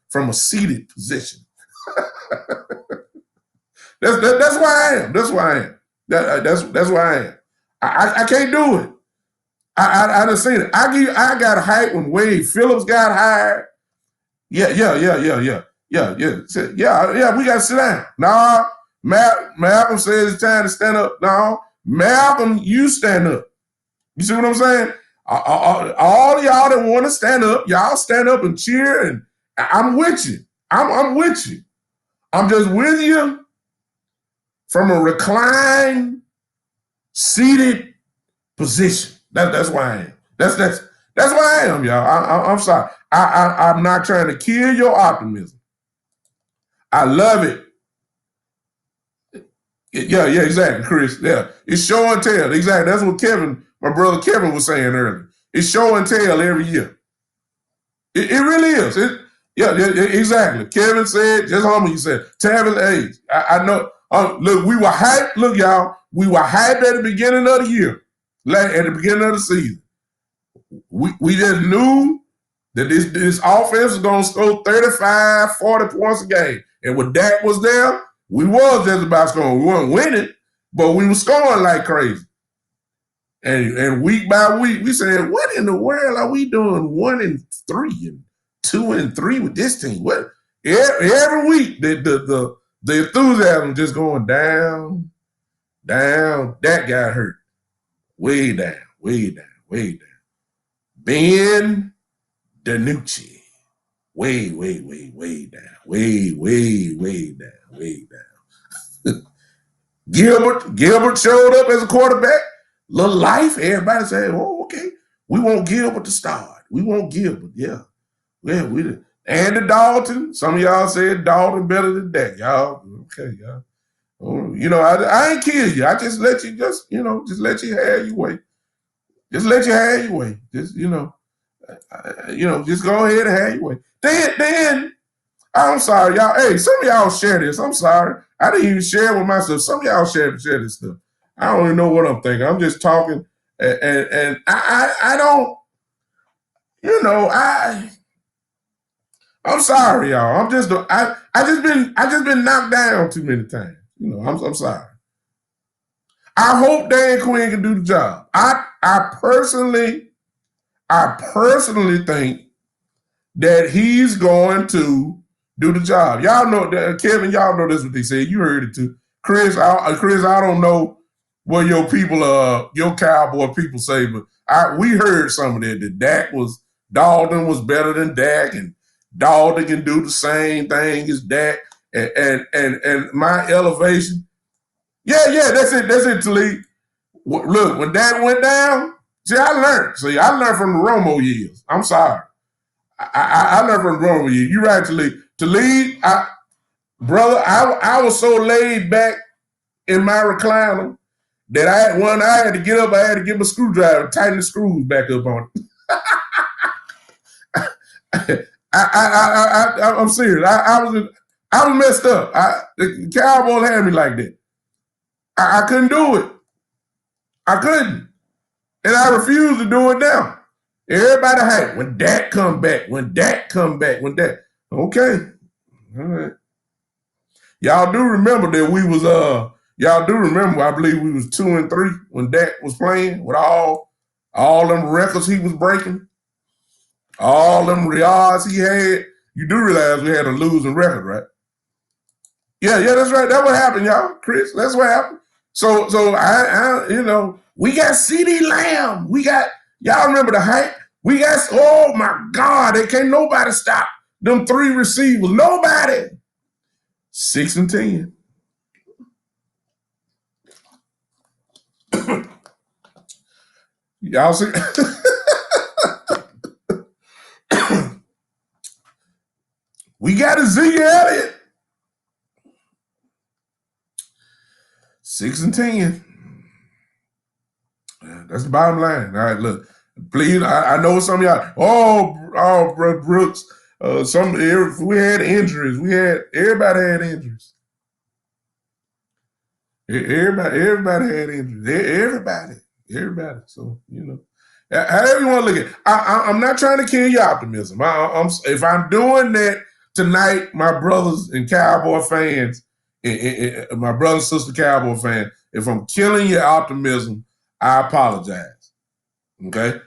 from a seated position. That's why I am. That's why I am. That's why I am. I can't do it. I done seen it. I got hype when Wade Phillips got hired. Yeah. We got to sit down. No, Malcolm says it's time to stand up. No, Malcolm, you stand up. You see what I'm saying? All of y'all that want to stand up, y'all stand up and cheer, and I'm with you. I'm with you. I'm just with you from a reclined, seated position. That's why I am. That's why I am, y'all. I'm sorry. I'm not trying to kill your optimism. I love it. Yeah, exactly, Chris. Yeah, it's show and tell. Exactly. That's what my brother Kevin was saying earlier. It's show and tell every year. It really is. Exactly. Kevin said, just humble, you said, Tavis age. I know. Look, we were hyped. Look, y'all, we were hyped at the beginning of the year, at the beginning of the season. We just knew that this offense was going to score 35, 40 points a game. And when Dak was there, we was just about scoring. We weren't winning, but we were scoring like crazy. And week by week, we said, what in the world are we doing 1-3 and 2-3 with this team? What every week the enthusiasm just going down. That got hurt. Way down. Ben DiNucci. Way down. Way down. Gilbert showed up as a quarterback. Little life. Everybody said, oh, okay. We want Gilbert to start. We want Gilbert. Yeah. We did. Andy Dalton. Some of y'all said Dalton better than Dak. Y'all, okay, y'all. You know, I ain't kill you. I just let you just let you have your way. Just let you have your way. Just, just go ahead and have your way. Then, I'm sorry, y'all. Hey, some of y'all share this. I'm sorry. I didn't even share with myself. Some of y'all share this stuff. I don't even know what I'm thinking. I'm just talking, and I don't, I'm sorry, y'all. I just been knocked down too many times. I'm sorry. I hope Dan Quinn can do the job. I personally think that he's going to do the job. Y'all know, Kevin, y'all know this what they said. You heard it too. Chris, I don't know what your Cowboy people say, but we heard some of that Dalton was better than Dak, and Dalton can do the same thing as Dak, and my elevation. Yeah, that's it, Talib. Look, when Dak went down, I learned from the Romo years. I'm sorry. I learned from the Romo years. You're right, Talib. Brother, I was so laid back in my recliner that I had to get up, I had to get my screwdriver, tighten the screws back up on it. I'm serious. I was messed up. The Cowboys had me like that. I couldn't do it. I couldn't. And I refuse to do it now. Everybody hype. When Dak come back. Okay. All right. Y'all do remember that we was I believe we was 2-3 when Dak was playing with all them records he was breaking, all them yards he had. You do realize we had a losing record, right? Yeah, that's right. That's what happened, y'all. Chris, that's what happened. So we got CeeDee Lamb. We got, y'all remember the hype? We got, oh my God, they can't nobody stop them 3 receivers. Nobody. 6-10. Y'all see? We got a Zeke Elliott. 6-10. That's the bottom line. All right, look. Please, I know some of y'all, bro, Brooks, we had injuries. Everybody had injuries. Everybody had injuries. Everybody. So, however you want to look at it. I'm not trying to kill your optimism. If I'm doing that tonight, my brothers and Cowboy fans, my brother and sister Cowboy fans, if I'm killing your optimism, I apologize. Okay?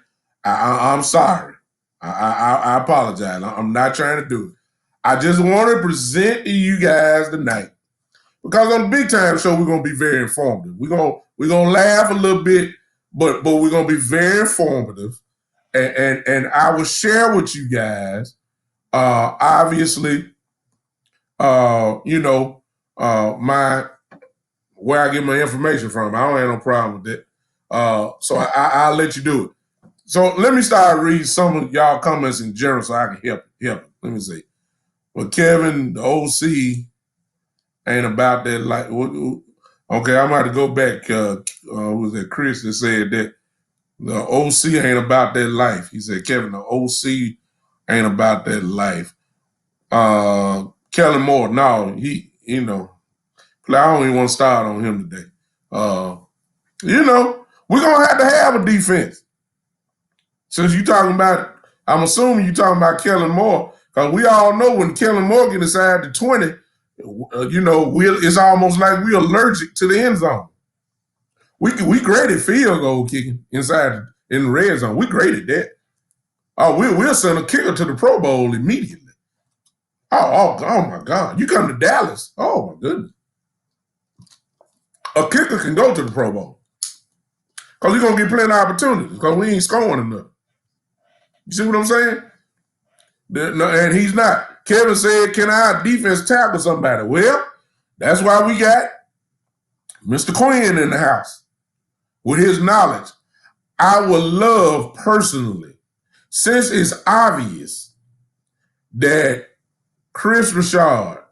I'm sorry. I apologize. I'm not trying to do it. I just want to present to you guys tonight, because on the big time show, we're gonna be very informative. We're gonna laugh a little bit, but we're gonna be very informative, and I will share with you guys, obviously, my where I get my information from. I don't have no problem with that. So I'll let you do it. So let me start reading some of y'all comments in general so I can help. Let me see. Well, Kevin, the OC ain't about that life. Okay, I'm about to go back. Was that Chris that said that the OC ain't about that life? He said, Kevin, the OC ain't about that life. Kellen Moore, no, I don't even want to start on him today. We're going to have a defense. Since you talking about, I'm assuming you talking about Kellen Moore, because we all know when Kellen Moore get inside the 20, it's almost like we're allergic to the end zone. We graded field goal kicking inside in the red zone. We graded that. Oh, we'll send a kicker to the Pro Bowl immediately. Oh my God. You come to Dallas. Oh my goodness. A kicker can go to the Pro Bowl. Because he's going to get plenty of opportunities because we ain't scoring enough. You see what I'm saying? No, and he's not. Kevin said, can our defense tackle somebody? Well, that's why we got Mr. Quinn in the house with his knowledge. I would love personally, since it's obvious that Chris Richard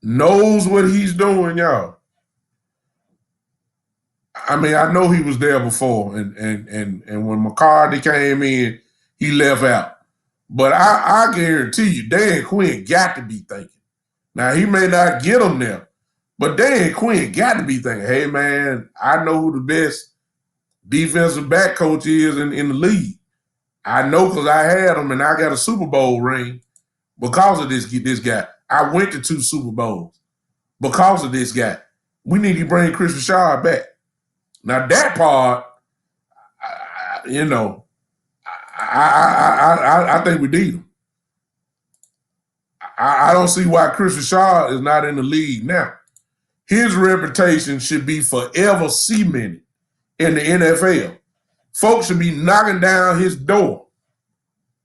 knows what he's doing, y'all. I mean, I know he was there before, and when McCarthy came in, he left out. But I guarantee you, Dan Quinn got to be thinking. Now, he may not get him there, but Dan Quinn got to be thinking, hey, man, I know who the best defensive back coach is in the league. I know because I had him and I got a Super Bowl ring because of this guy. I went to 2 Super Bowls because of this guy. We need to bring Chris Richard back. Now, that part, I think we need him. I don't see why Chris Richard is not in the league now. His reputation should be forever cemented in the NFL. Folks should be knocking down his door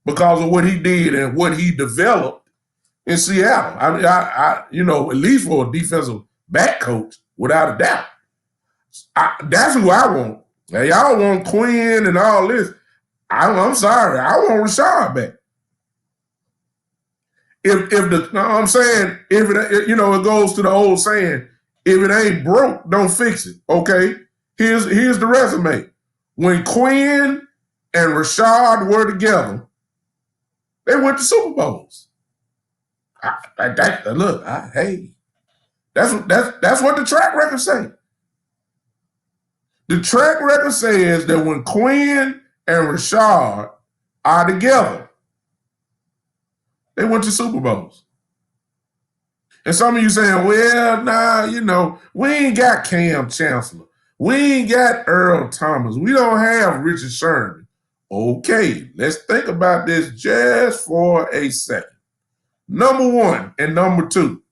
because of what he did and what he developed in Seattle. I mean, at least for a defensive back coach, without a doubt. That's who I want. Now, y'all want Quinn and all this. I'm sorry. I want Richard back. It goes to the old saying, if it ain't broke, don't fix it. Okay? Here's the resume. When Quinn and Richard were together, they went to Super Bowls. That's what the track record says. The track record says that when Quinn and Richard are together, they went to Super Bowls. And some of you saying, well, we ain't got Cam Chancellor. We ain't got Earl Thomas. We don't have Richard Sherman. Okay, let's think about this just for a second. Number 1 and number 2,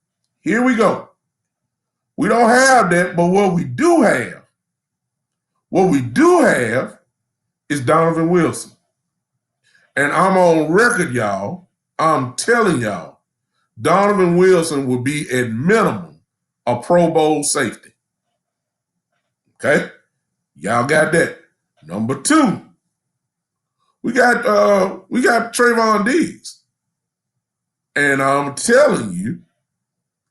Here we go. We don't have that, but what we do have is Donovan Wilson. And I'm on record, y'all. I'm telling y'all, Donovan Wilson will be at minimum a Pro Bowl safety. Okay? Y'all got that. Number 2, we got Trayvon Diggs. And I'm telling you,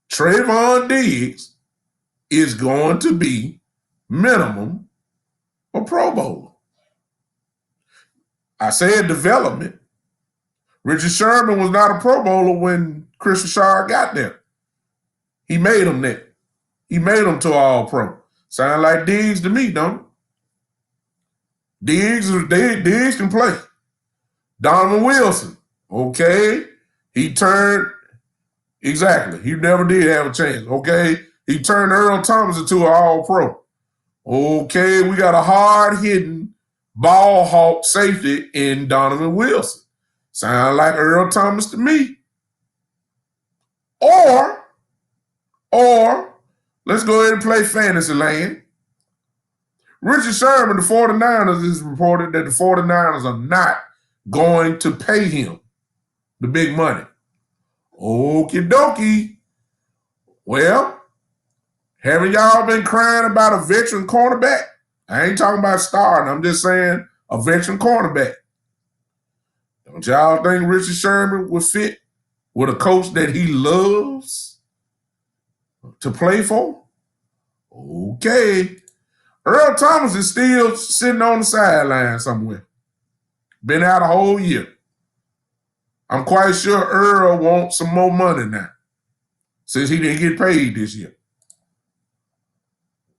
Trayvon Diggs is going to be minimum a Pro Bowler. I said development. Richard Sherman was not a Pro Bowler when Chris Richard got there. He made him that. He made him to All-Pro. Sound like Diggs to me, don't it? Diggs can play. Donovan Wilson, okay. He turned, exactly. He never did have a chance, okay. He turned Earl Thomas into an All-Pro. Okay, we got a hard-hitting ball hawk safety in Donovan Wilson. Sound like Earl Thomas to me. Or let's go ahead and play fantasy land. Richard Sherman, the 49ers, is reported that the 49ers are not going to pay him the big money. Okie dokie. Well, haven't y'all been crying about a veteran cornerback? I ain't talking about starting. I'm just saying a veteran cornerback. Don't y'all think Richard Sherman would fit with a coach that he loves to play for? Okay. Earl Thomas is still sitting on the sideline somewhere. Been out a whole year. I'm quite sure Earl wants some more money now, since he didn't get paid this year.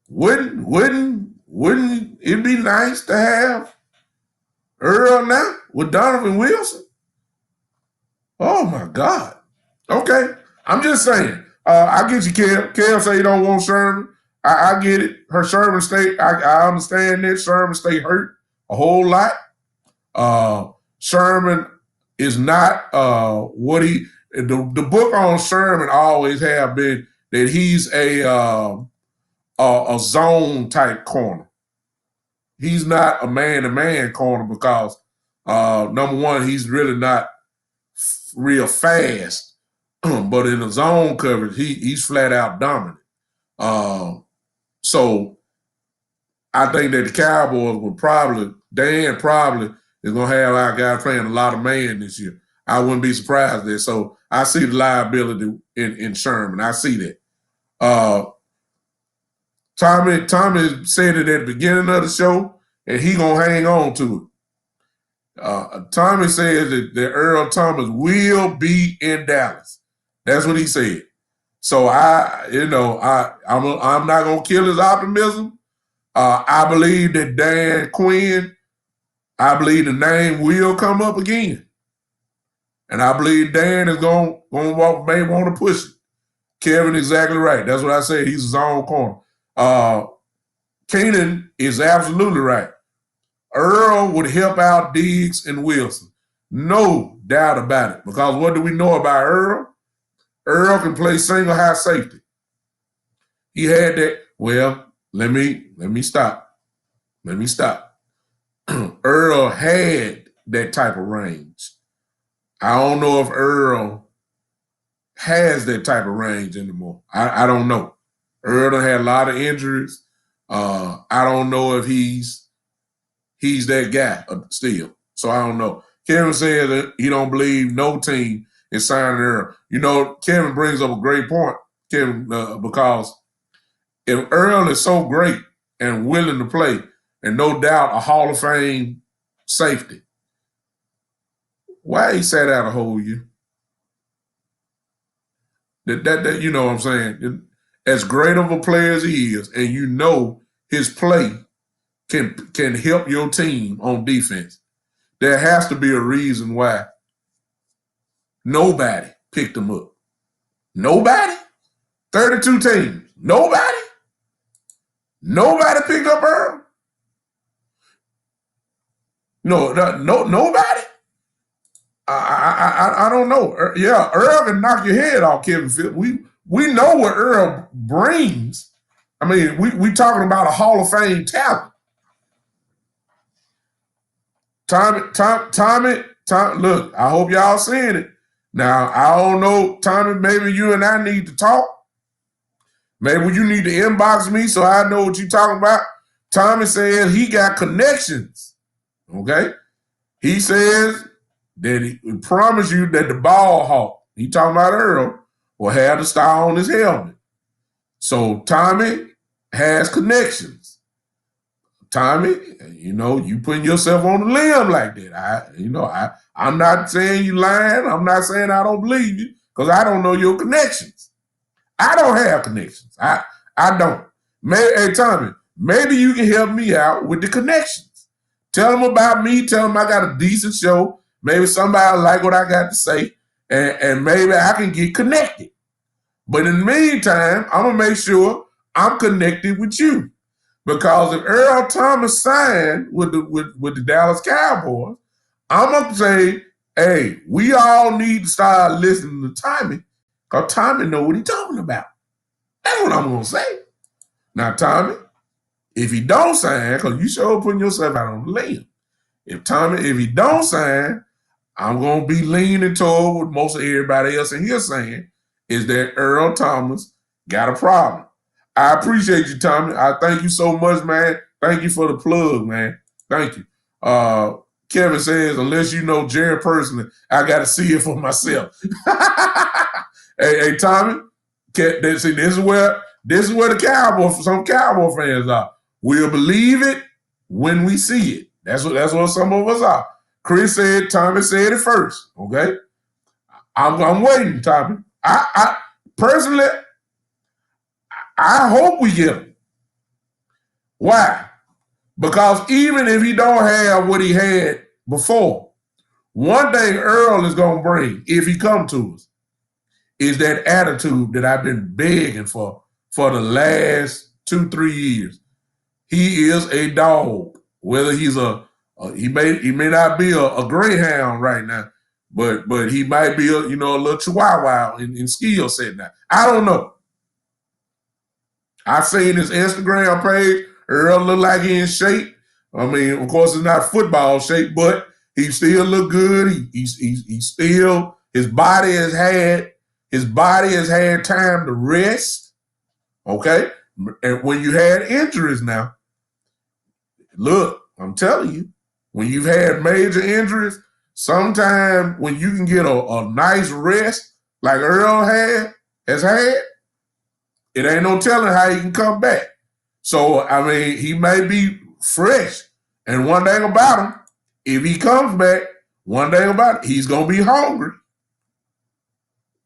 Wouldn't it be nice to have Earl now with Donovan Wilson? Oh my God. Okay. I'm just saying. I get you, Kel. Kel say you don't want Sherman. I get it. Sherman stay. I understand that Sherman stay hurt a whole lot. Sherman is not what he. The book on Sherman always have been that he's a zone type corner. He's not a man-to-man corner because number one, he's really not real fast, but in the zone coverage, he's flat out dominant. So I think that the Cowboys would Dan probably is going to have our guy playing a lot of man this year. I wouldn't be surprised there. So I see the liability in Sherman. I see that. Tommy said it at the beginning of the show, and he going to hang on to it. Tommy says that Earl Thomas will be in Dallas. That's what he said. So I'm not going to kill his optimism. I believe that Dan Quinn, I believe the name will come up again. And I believe Dan is may want to push it. Kevin, exactly right. That's what I said. He's his own corner. Keenan is absolutely right. Earl would help out Diggs and Wilson. No doubt about it. Because what do we know about Earl? Earl can play single high safety. He had that. Well, let me stop. Earl had that type of range. I don't know if Earl has that type of range anymore. I don't know. Earl done had a lot of injuries. I don't know if he's that guy still. So I don't know. Kevin said that he don't believe no team is signing Earl. You know, Kevin brings up a great point, Kevin, because if Earl is so great and willing to play, and no doubt a Hall of Fame safety, why he sat out a whole year? That you know what I'm saying? As great of a player as he is, and you know his play can help your team on defense, there has to be a reason why nobody picked him up. Nobody? 32 teams. Nobody picked up Earl? No, nobody? I don't know. Yeah, Earl can knock your head off, Kevin Phillips. we know what Earl brings. I mean, we talking about a Hall of Fame talent. Tommy, look, I hope y'all seeing it. Now, I don't know, Tommy, maybe you and I need to talk. Maybe you need to inbox me so I know what you're talking about. Tommy says he got connections, okay? He says that he promised you that the ball hawk, he talking about Earl, will have the star on his helmet. So Tommy has connections. Tommy, you putting yourself on the limb like that. I'm not saying you lying. I'm not saying I don't believe you because I don't know your connections. I don't have connections. I don't. Hey, Tommy, maybe you can help me out with the connections. Tell them about me. Tell them I got a decent show. Maybe somebody like what I got to say, and maybe I can get connected. But in the meantime, I'm going to make sure I'm connected with you. Because if Earl Thomas signed with the Dallas Cowboys, I'm going to say, hey, we all need to start listening to Tommy because Tommy know what he's talking about. That's what I'm going to say. Now, Tommy, if he don't sign, because you sure putting yourself out on the limb. If he don't sign, I'm going to be leaning toward what most of everybody else in here saying is that Earl Thomas got a problem. I appreciate you, Tommy. I thank you so much, man. Thank you for the plug, man. Thank you. Kevin says, unless you know Jerry personally, I got to see it for myself. hey, Tommy, see, this is where some Cowboy fans are. We'll believe it when we see it. That's what some of us are. Chris said, Tommy said it first. Okay, I'm waiting, Tommy. I personally, I hope we get him. Why? Because even if he don't have what he had before, one thing Earl is going to bring, if he come to us, is that attitude that I've been begging for the last 2-3 years. He is a dog. Whether he's he may not be a greyhound right now, but he might be a little chihuahua in skill set now. I don't know. I've seen his Instagram page. Earl look like he in shape. I mean, of course, it's not football shape, but he still look good. He still, his body has had time to rest. Okay, and when you had injuries now, look, I'm telling you, when you've had major injuries, sometimes when you can get a nice rest like Earl has had, it ain't no telling how he can come back. So, I mean, he may be fresh. And one thing about him, if he comes back, he's going to be hungry.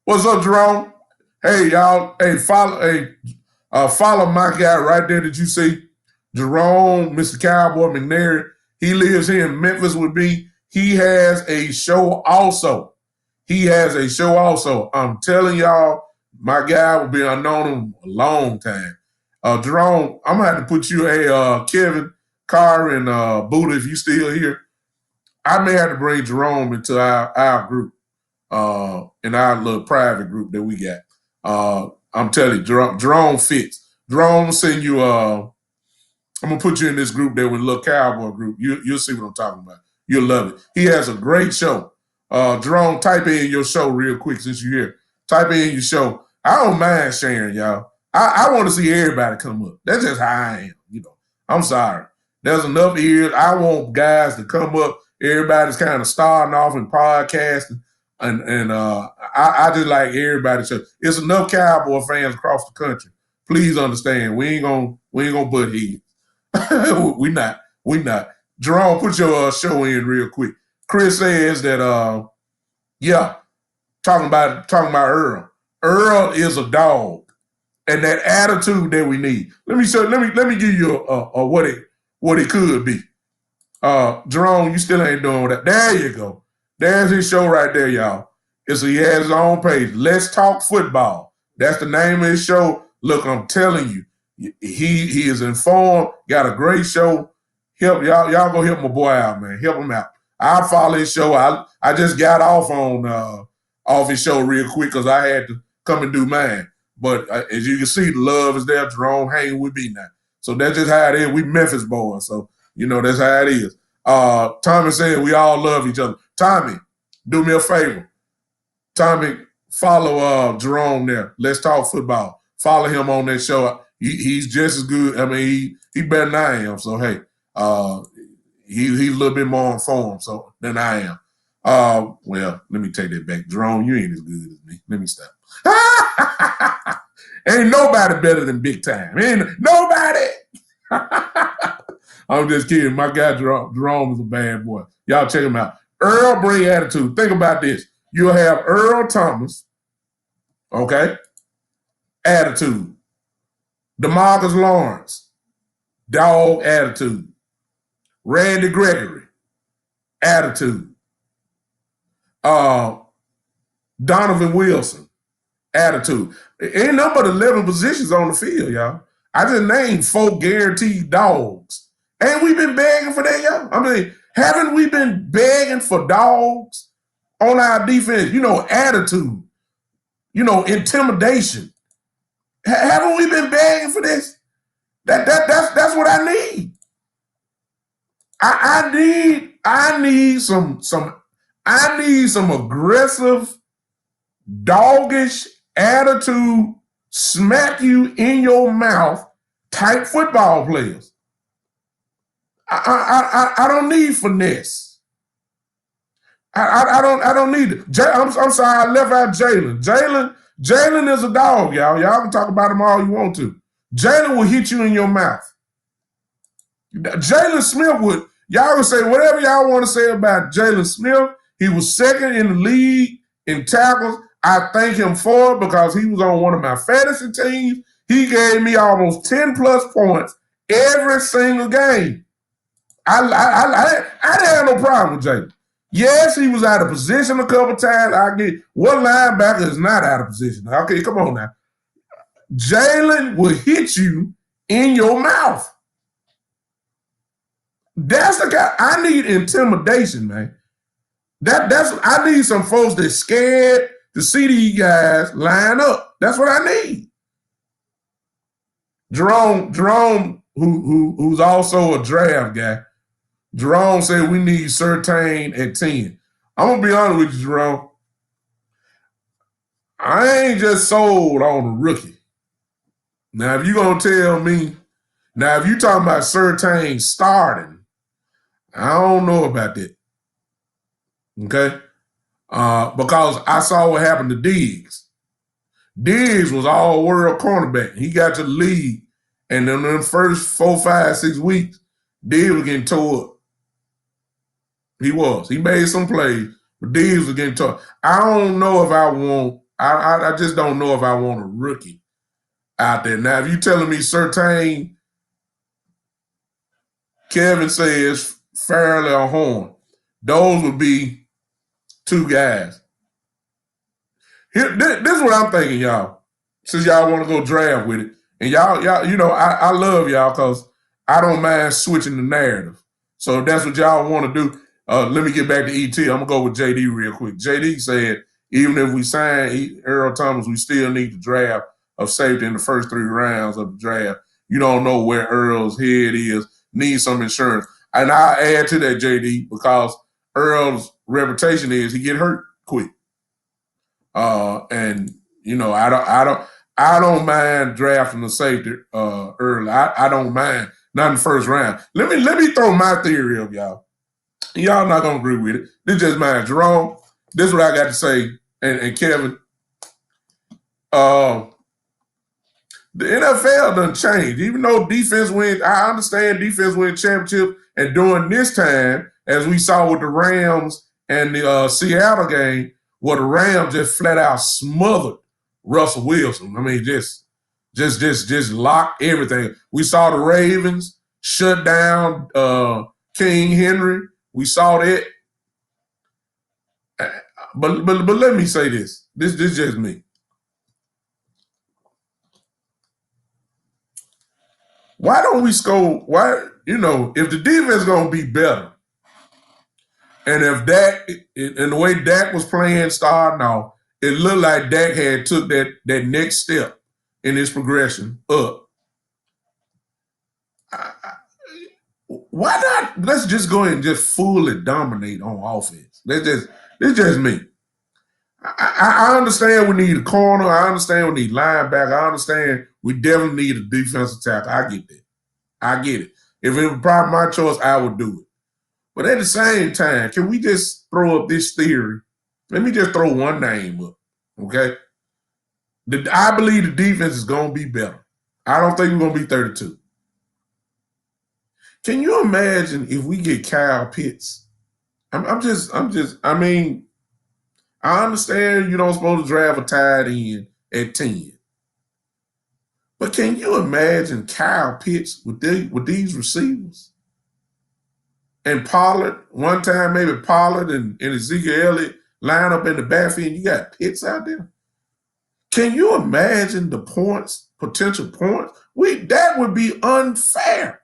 What's up, Jerome? Hey, y'all. Hey, follow my guy right there that you see. Jerome, Mr. Cowboy McNary. He lives here in Memphis with me. He has a show also. I'm telling y'all, my guy will be unknown him a long time. Jerome, I'm going to have to put you, Kevin, Carr, and Buddha, if you still here. I may have to bring Jerome into our group, in our little private group that we got. I'm telling you, Jerome fits. Jerome will send you, I'm going to put you in this group there with a little Cowboy group. You'll see what I'm talking about. You'll love it. He has a great show. Jerome, type in your show real quick since you're here. Type in your show. I don't mind sharing, y'all. I want to see everybody come up. That's just how I am, I'm sorry. There's enough ears. I want guys to come up. Everybody's kind of starting off in podcasting. And I just like everybody. It's enough Cowboy fans across the country. Please understand, we ain't gonna butt heads. we not. Jerome, put your show in real quick. Chris says that talking about Earl. Earl is a dog, and that attitude that we need. Let me give you what it could be. Jerome, you still ain't doing that. There you go. There's his show right there, y'all. He has his own page. Let's Talk Football. That's the name of his show. Look, I'm telling you, he is informed. Got a great show. Help y'all go help my boy out, man. Help him out. I'll follow his show. I just got off his show real quick because I had to come and do mine. But as you can see, the love is there. Jerome hanging with me now. So that's just how it is. We Memphis boys. So, that's how it is. Tommy said we all love each other. Tommy, do me a favor. Tommy, follow Jerome there. Let's Talk Football. Follow him on that show. He's just as good. I mean, he better than I am. So, hey, he's a little bit more informed than I am. Well, let me take that back. Jerome, you ain't as good as me. Let me stop. Ain't nobody better than Big Time. Ain't nobody. I'm just kidding. My guy Jerome is a bad boy. Y'all check him out. Earl bring attitude. Think about this. You'll have Earl Thomas, okay? Attitude. DeMarcus Lawrence, dog attitude. Randy Gregory, attitude. Donovan Wilson, attitude. Ain't nothing but 11 positions on the field, y'all. I just named 4 guaranteed dogs. Ain't we been begging for that, y'all? I mean, haven't we been begging for dogs on our defense? Attitude. Intimidation. Haven't we been begging for this? That's what I need. I need some aggressive, doggish attitude, smack you in your mouth type football players. I don't need finesse. I don't need it. I'm sorry, I left out Jalen. Jalen is a dog, y'all. Y'all can talk about him all you want to. Jalen will hit you in your mouth. Jalen Smith would. Y'all can say whatever y'all want to say about Jalen Smith. He was second in the league in tackles. I thank him for it because he was on one of my fantasy teams. He gave me almost 10 plus points every single game. I didn't have no problem with Jalen. Yes, he was out of position a couple times. I get one linebacker is not out of position. Okay, come on now. Jalen will hit you in your mouth. That's the guy. I need intimidation, man. I need some folks that's scared to see these guys line up. That's what I need. Jerome, who's also a draft guy, Jerome said we need Surtain at 10. I'm going to be honest with you, Jerome. I ain't just sold on a rookie. Now, if you're going to tell me, if you're talking about Surtain starting, I don't know about that. Okay? Because I saw what happened to Diggs. Diggs was all-world cornerback. He got to the league, and in the first 4, 5, 6 weeks, Diggs was getting tore up. He was. He made some plays, but Diggs was getting tore up. I don't know if I want – I just don't know if I want a rookie out there. Now, if you're telling me Surtain, Kevin says Fairley or Horn, those would be 2 guys. Here, this is what I'm thinking, y'all. Since y'all want to go draft with it, and y'all, I love y'all because I don't mind switching the narrative. So if that's what y'all want to do, let me get back to ET. I'm gonna go with JD real quick. JD said, even if we sign Earl Thomas, we still need the draft of safety in the first 3 rounds of the draft. You don't know where Earl's head is. Need some insurance. And I add to that, JD, because Earl's reputation is he get hurt quick. And I don't mind drafting a safety early. I don't mind, not in the first round. Let me throw my theory up, y'all. Y'all not gonna agree with it. This is just mine. Jerome, this is what I got to say, and Kevin. The NFL done changed. Even though defense wins, I understand defense wins championship, and during this time, as we saw with the Rams and the Seattle game, where the Rams just flat out smothered Russell Wilson. I mean, just locked everything. We saw the Ravens shut down King Henry. We saw that. But let me say this. This is just me. Why don't we score? If the defense is going to be better, and if Dak, and the way Dak was playing starting off, it looked like Dak had took that next step. in his progression up. Why not? Let's just go ahead and just fully dominate on offense. It's just me. I understand we need a corner. I understand we need linebacker. I understand we definitely need a defensive tackle. I get that. I get it. If it was probably my choice, I would do it. But at the same time, can we just throw up this theory? Let me just throw one name up, okay? I believe the defense is going to be better. I don't think we're going to be 32. Can you imagine if we get Kyle Pitts? I mean, I understand you don't supposed to draft a tight end at 10. But can you imagine Kyle Pitts with these receivers? And Pollard, one time maybe Pollard and Ezekiel Elliott line up in the backfield, you got Pitts out there. Can you imagine the points, potential points? That would be unfair.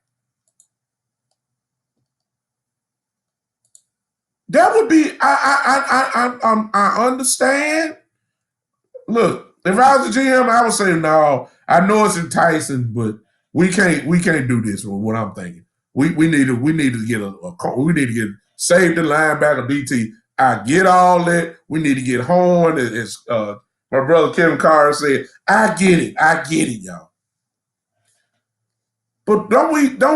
That would be, I understand. Look, if I was a GM, I would say, no, I know it's enticing, but we can't do this with what I'm thinking. We need to get save the linebacker DT. I get all that. We need to get Horn, as my brother Kevin Carr said. I get it, y'all. But don't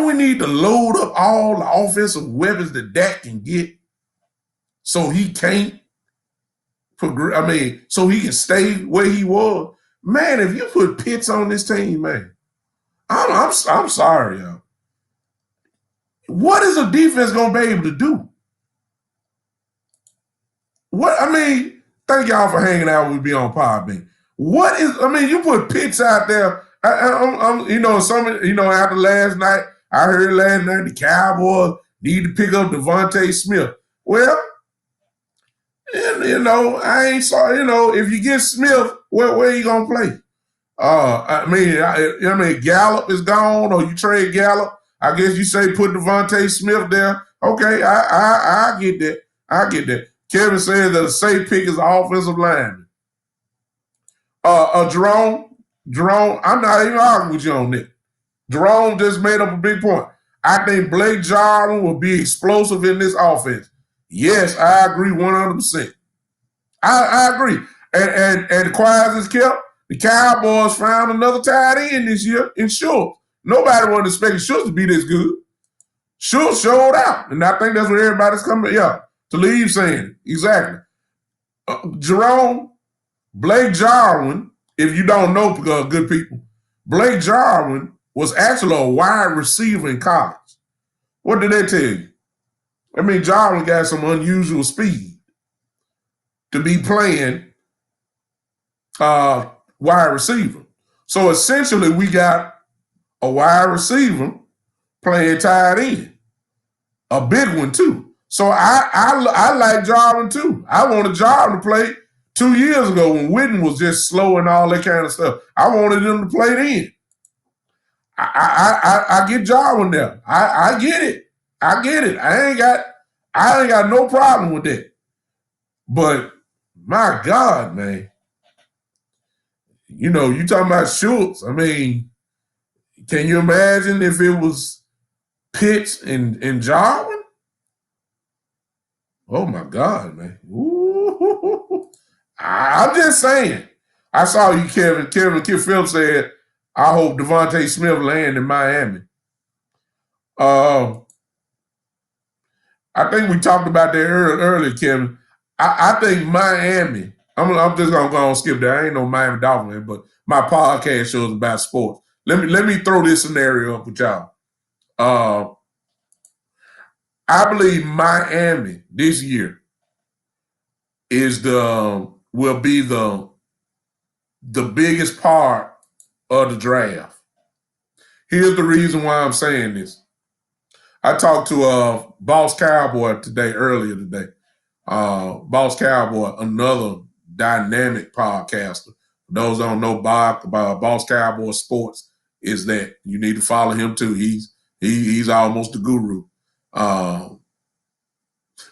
we need to load up all the offensive weapons that Dak can get so he can't progress? I mean, so he can stay where he was. Man, if you put Pitts on this team, man, I'm sorry, y'all. What is a defense gonna be able to do? Thank y'all for hanging out with me on Podbean. You put Pitts out there. After last night, I heard last night the Cowboys need to pick up Devontae Smith. Well, I ain't sorry. If you get Smith, where are you gonna play? Gallup is gone, or you trade Gallup. I guess you say put Devontae Smith there. Okay, I get that. I get that. Kevin says that a safe pick is an offensive lineman. Jerome, I'm not even arguing with you on that. Jerome just made up a big point. I think Blake Jarwin will be explosive in this offense. Yes, I agree 100%. I agree. And quiet as kept, the Cowboys found another tight end this year in Schultz. Nobody wanted to expect Schultz to be this good. Schultz showed out, and I think that's what everybody's coming to leave saying. Exactly. Jerome, Blake Jarwin, if you don't know, good people, Blake Jarwin was actually a wide receiver in college. What did that tell you? Jarwin got some unusual speed to be playing wide receiver. So essentially, we got a wide receiver playing tight end, a big one too. So I like Jarwin too. I wanted Jarwin to play 2 years ago when Witten was just slow and all that kind of stuff. I wanted him to play then. I get Jarwin there. I get it. I get it. I ain't got no problem with that. But my God, man. You talking about Schultz. Can you imagine if it was Pitts and Jarwin? Oh my God, man. Ooh. I'm just saying. I saw you, Kevin. Kevin Phillips said, I hope Devontae Smith land in Miami. I think we talked about that earlier, Kevin. I think Miami, I'm just going to go and skip that. I ain't no Miami Dolphin, but my podcast shows about sports. Let me throw this scenario up with y'all. I believe Miami this year will be the biggest part of the draft. Here's the reason why I'm saying this. I talked to Boss Cowboy earlier today. Boss Cowboy, another dynamic podcaster. For those don't know about Boss Cowboy Sports, is that you need to follow him too. He's almost the guru. But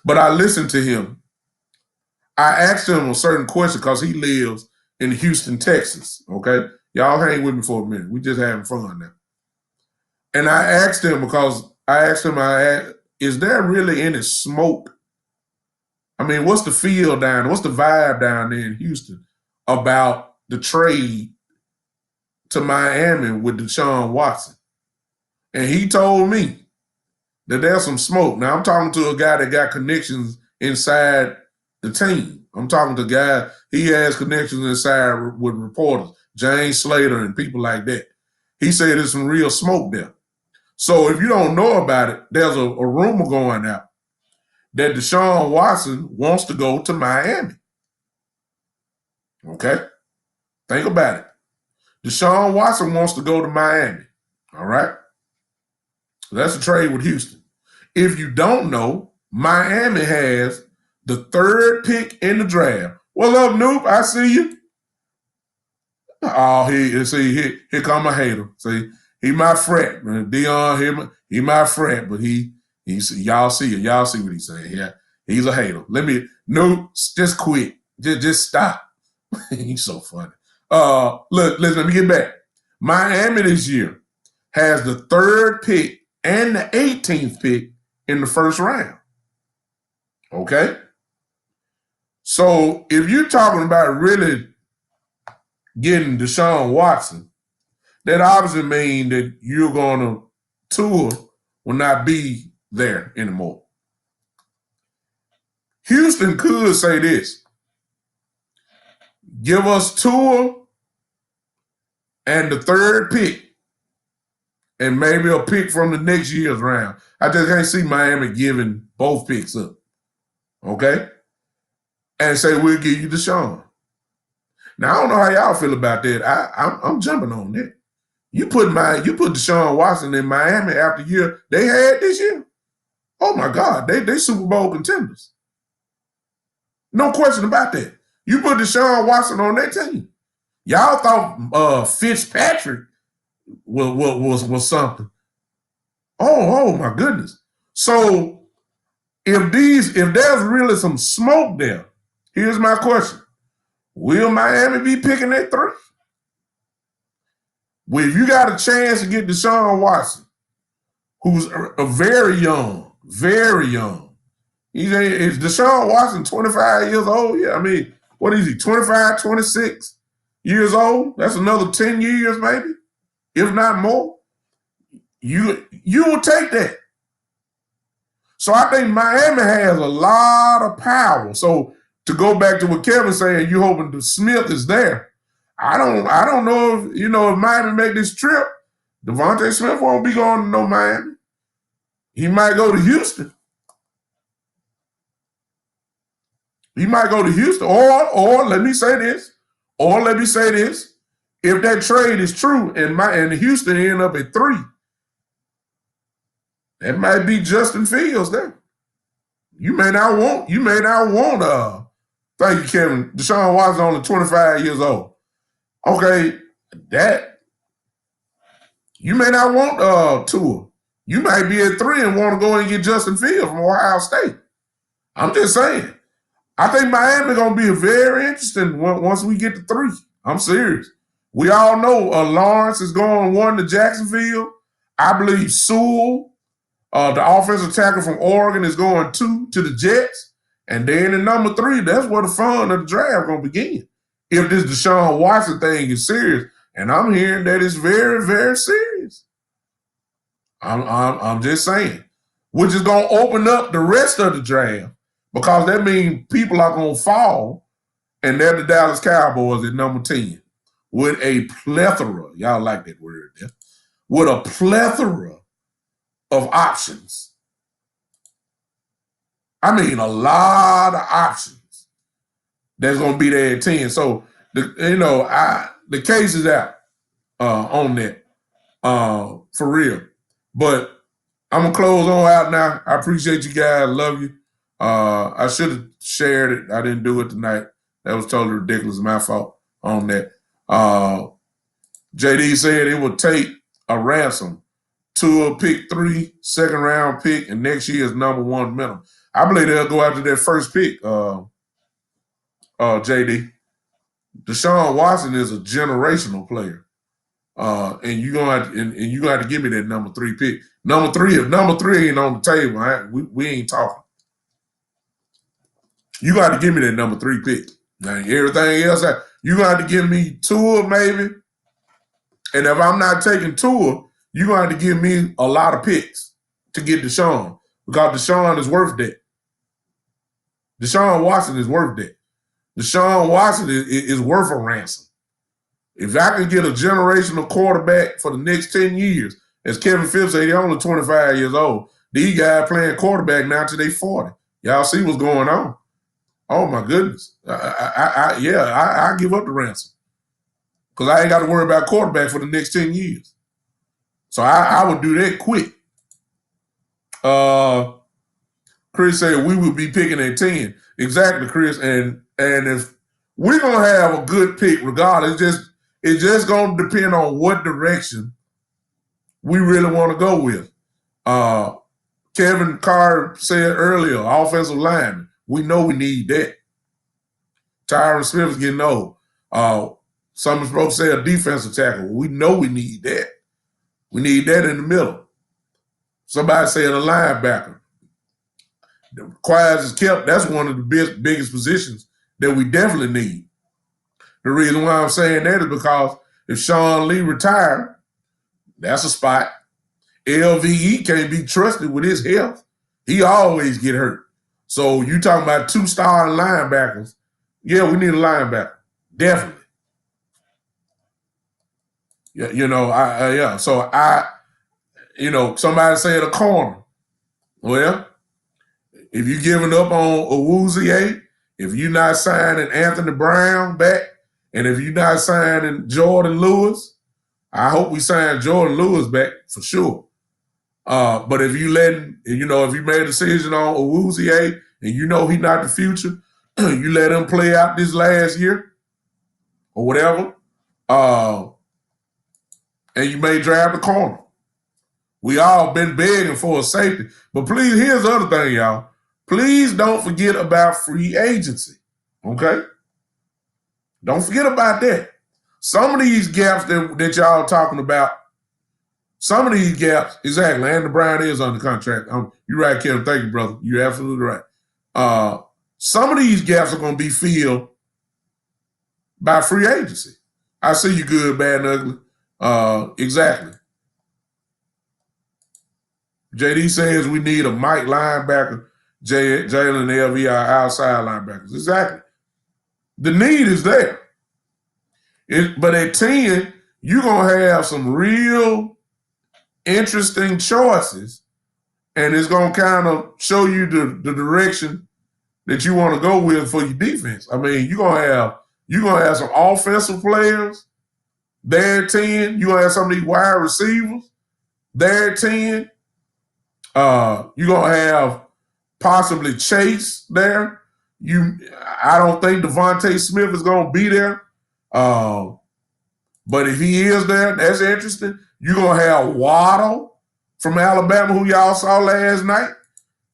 I listened to him. I asked him a certain question because he lives in Houston, Texas. Okay, Y'all hang with me for a minute. We just having fun now. And I asked him is there really any smoke? I mean, what's the feel down there? What's the vibe down there in Houston about the trade to Miami with Deshaun Watson? And he told me that there's some smoke. Now, I'm talking to a guy that got connections inside the team. I'm talking to a guy, he has connections inside with reporters, James Slater and people like that. He said there's some real smoke there. So if you don't know about it, there's a rumor going out that Deshaun Watson wants to go to Miami. Okay? Think about it. Deshaun Watson wants to go to Miami. All right? So that's a trade with Houston. If you don't know, Miami has the 3rd pick in the draft. What's up, Noop? I see you. Oh, here come a hater. See, he my frat, man. Dion, he my frat, but y'all see it. Y'all see what he's saying. Yeah, he's a hater. Noop, just quit. Just stop. He's so funny. Look, listen, let me get back. Miami this year has the 3rd pick and the 18th pick in the 1st round. Okay? So if you're talking about really getting Deshaun Watson, that obviously means that you're going to Tua will not be there anymore. Houston could say this. Give us Tua and the 3rd pick and maybe a pick from the next year's round. I just can't see Miami giving both picks up. Okay? And say, we'll give you Deshaun. Now, I don't know how y'all feel about that. I'm jumping on that. You put Deshaun Watson in Miami after the year they had this year. Oh, my God. They Super Bowl contenders. No question about that. You put Deshaun Watson on that team. Y'all thought Fitzpatrick was something. Oh, my goodness. So if there's really some smoke there, here's my question. Will Miami be picking at 3? Well, if you got a chance to get Deshaun Watson, who's a very young, is Deshaun Watson 25 years old? Yeah, I mean, what is he, 25, 26 years old? That's another 10 years maybe, if not more. You will take that. So I think Miami has a lot of power. So to go back to what Kevin's saying, you hoping the Smith is there. I don't know if Miami make this trip, Devontae Smith won't be going to no Miami. He might go to Houston. Or let me say this. If that trade is true and Houston end up at 3, that might be Justin Fields there. You may not want thank you, Kevin. Deshaun Watson only 25 years old. Okay, you may not want Tua. You might be at 3 and want to go and get Justin Fields from Ohio State. I'm just saying. I think Miami going to be very interesting once we get to 3. I'm serious. We all know Lawrence is going 1 to Jacksonville. I believe Sewell, the offensive tackle from Oregon, is going 2 to the Jets. And then in number 3, that's where the fun of the draft going to begin. If this Deshaun Watson thing is serious, and I'm hearing that it's very, very serious. I'm just saying, which is going to open up the rest of the draft because that means people are going to fall, and they're the Dallas Cowboys at number 10 with a plethora, y'all like that word there, with a plethora of options. I mean, a lot of options that's going to be there at 10. So, the case is out on that for real. But I'm going to close on out now. I appreciate you guys. Love you. I should have shared it. I didn't do it tonight. That was totally ridiculous. My fault on that. JD said it would take a ransom to a pick 3, 2nd round pick, and next year's number 1 minimum. I believe they'll go after their first pick, JD. Deshaun Watson is a generational player. And you gonna have to, and you gonna have to give me that number 3 pick. Number three, if number 3 ain't on the table, we ain't talking. You got to give me that number 3 pick. Now everything else, you got to give me Tua maybe. And if I'm not taking Tua, you gonna have to give me a lot of picks to get Deshaun, because Deshaun is worth that. Deshaun Watson is worth that. Deshaun Watson is worth a ransom. If I can get a generational quarterback for the next 10 years, as Kevin Phillips said, he's only 25 years old. These guys playing quarterback now till they 40. Y'all see what's going on. Oh, my goodness. I give up the ransom. Because I ain't got to worry about quarterback for the next 10 years. So I would do that quick. Chris said we would be picking at 10. Exactly, Chris. And if we're going to have a good pick regardless, it's just going to depend on what direction we really want to go with. Kevin Carr said earlier, offensive lineman. We know we need that. Tyron Smith is getting old. Someone's supposed to say a defensive tackle. We know we need that. We need that in the middle. Somebody said a linebacker. Quiet as kept, that's one of the biggest positions that we definitely need. The reason why I'm saying that is because if Sean Lee retired, that's a spot. LVE can't be trusted with his health. He always get hurt. So you talking about 2 star linebackers. Yeah, we need a linebacker. Definitely. Yeah, So somebody said a corner. Well, if you're giving up on Awuzie, if you're not signing Anthony Brown back, and if you're not signing Jordan Lewis, I hope we sign Jordan Lewis back for sure. But if you if you made a decision on Awuzie and you know he's not the future, you let him play out this last year or whatever, and you may draft a corner. We all been begging for a safety. But please, here's the other thing, y'all. Please don't forget about free agency, okay? Don't forget about that. Some of these gaps that y'all talking about, some of these gaps, exactly, Andy Brown is under contract. You're right, Kevin. Thank you, brother. You're absolutely right. Some of these gaps are going to be filled by free agency. I see you good, bad, and ugly. Exactly. JD says we need a Mike linebacker, Jalen and LV are outside linebackers. Exactly. The need is there. But at 10, you're going to have some real interesting choices, and it's going to kind of show you the direction that you want to go with for your defense. I mean, you're going to have some offensive players there at 10. You're going to have some of these wide receivers there at 10. You're going to have possibly Chase there. I don't think Devontae Smith is going to be there. But if he is there, that's interesting. You're going to have Waddle from Alabama, who y'all saw last night.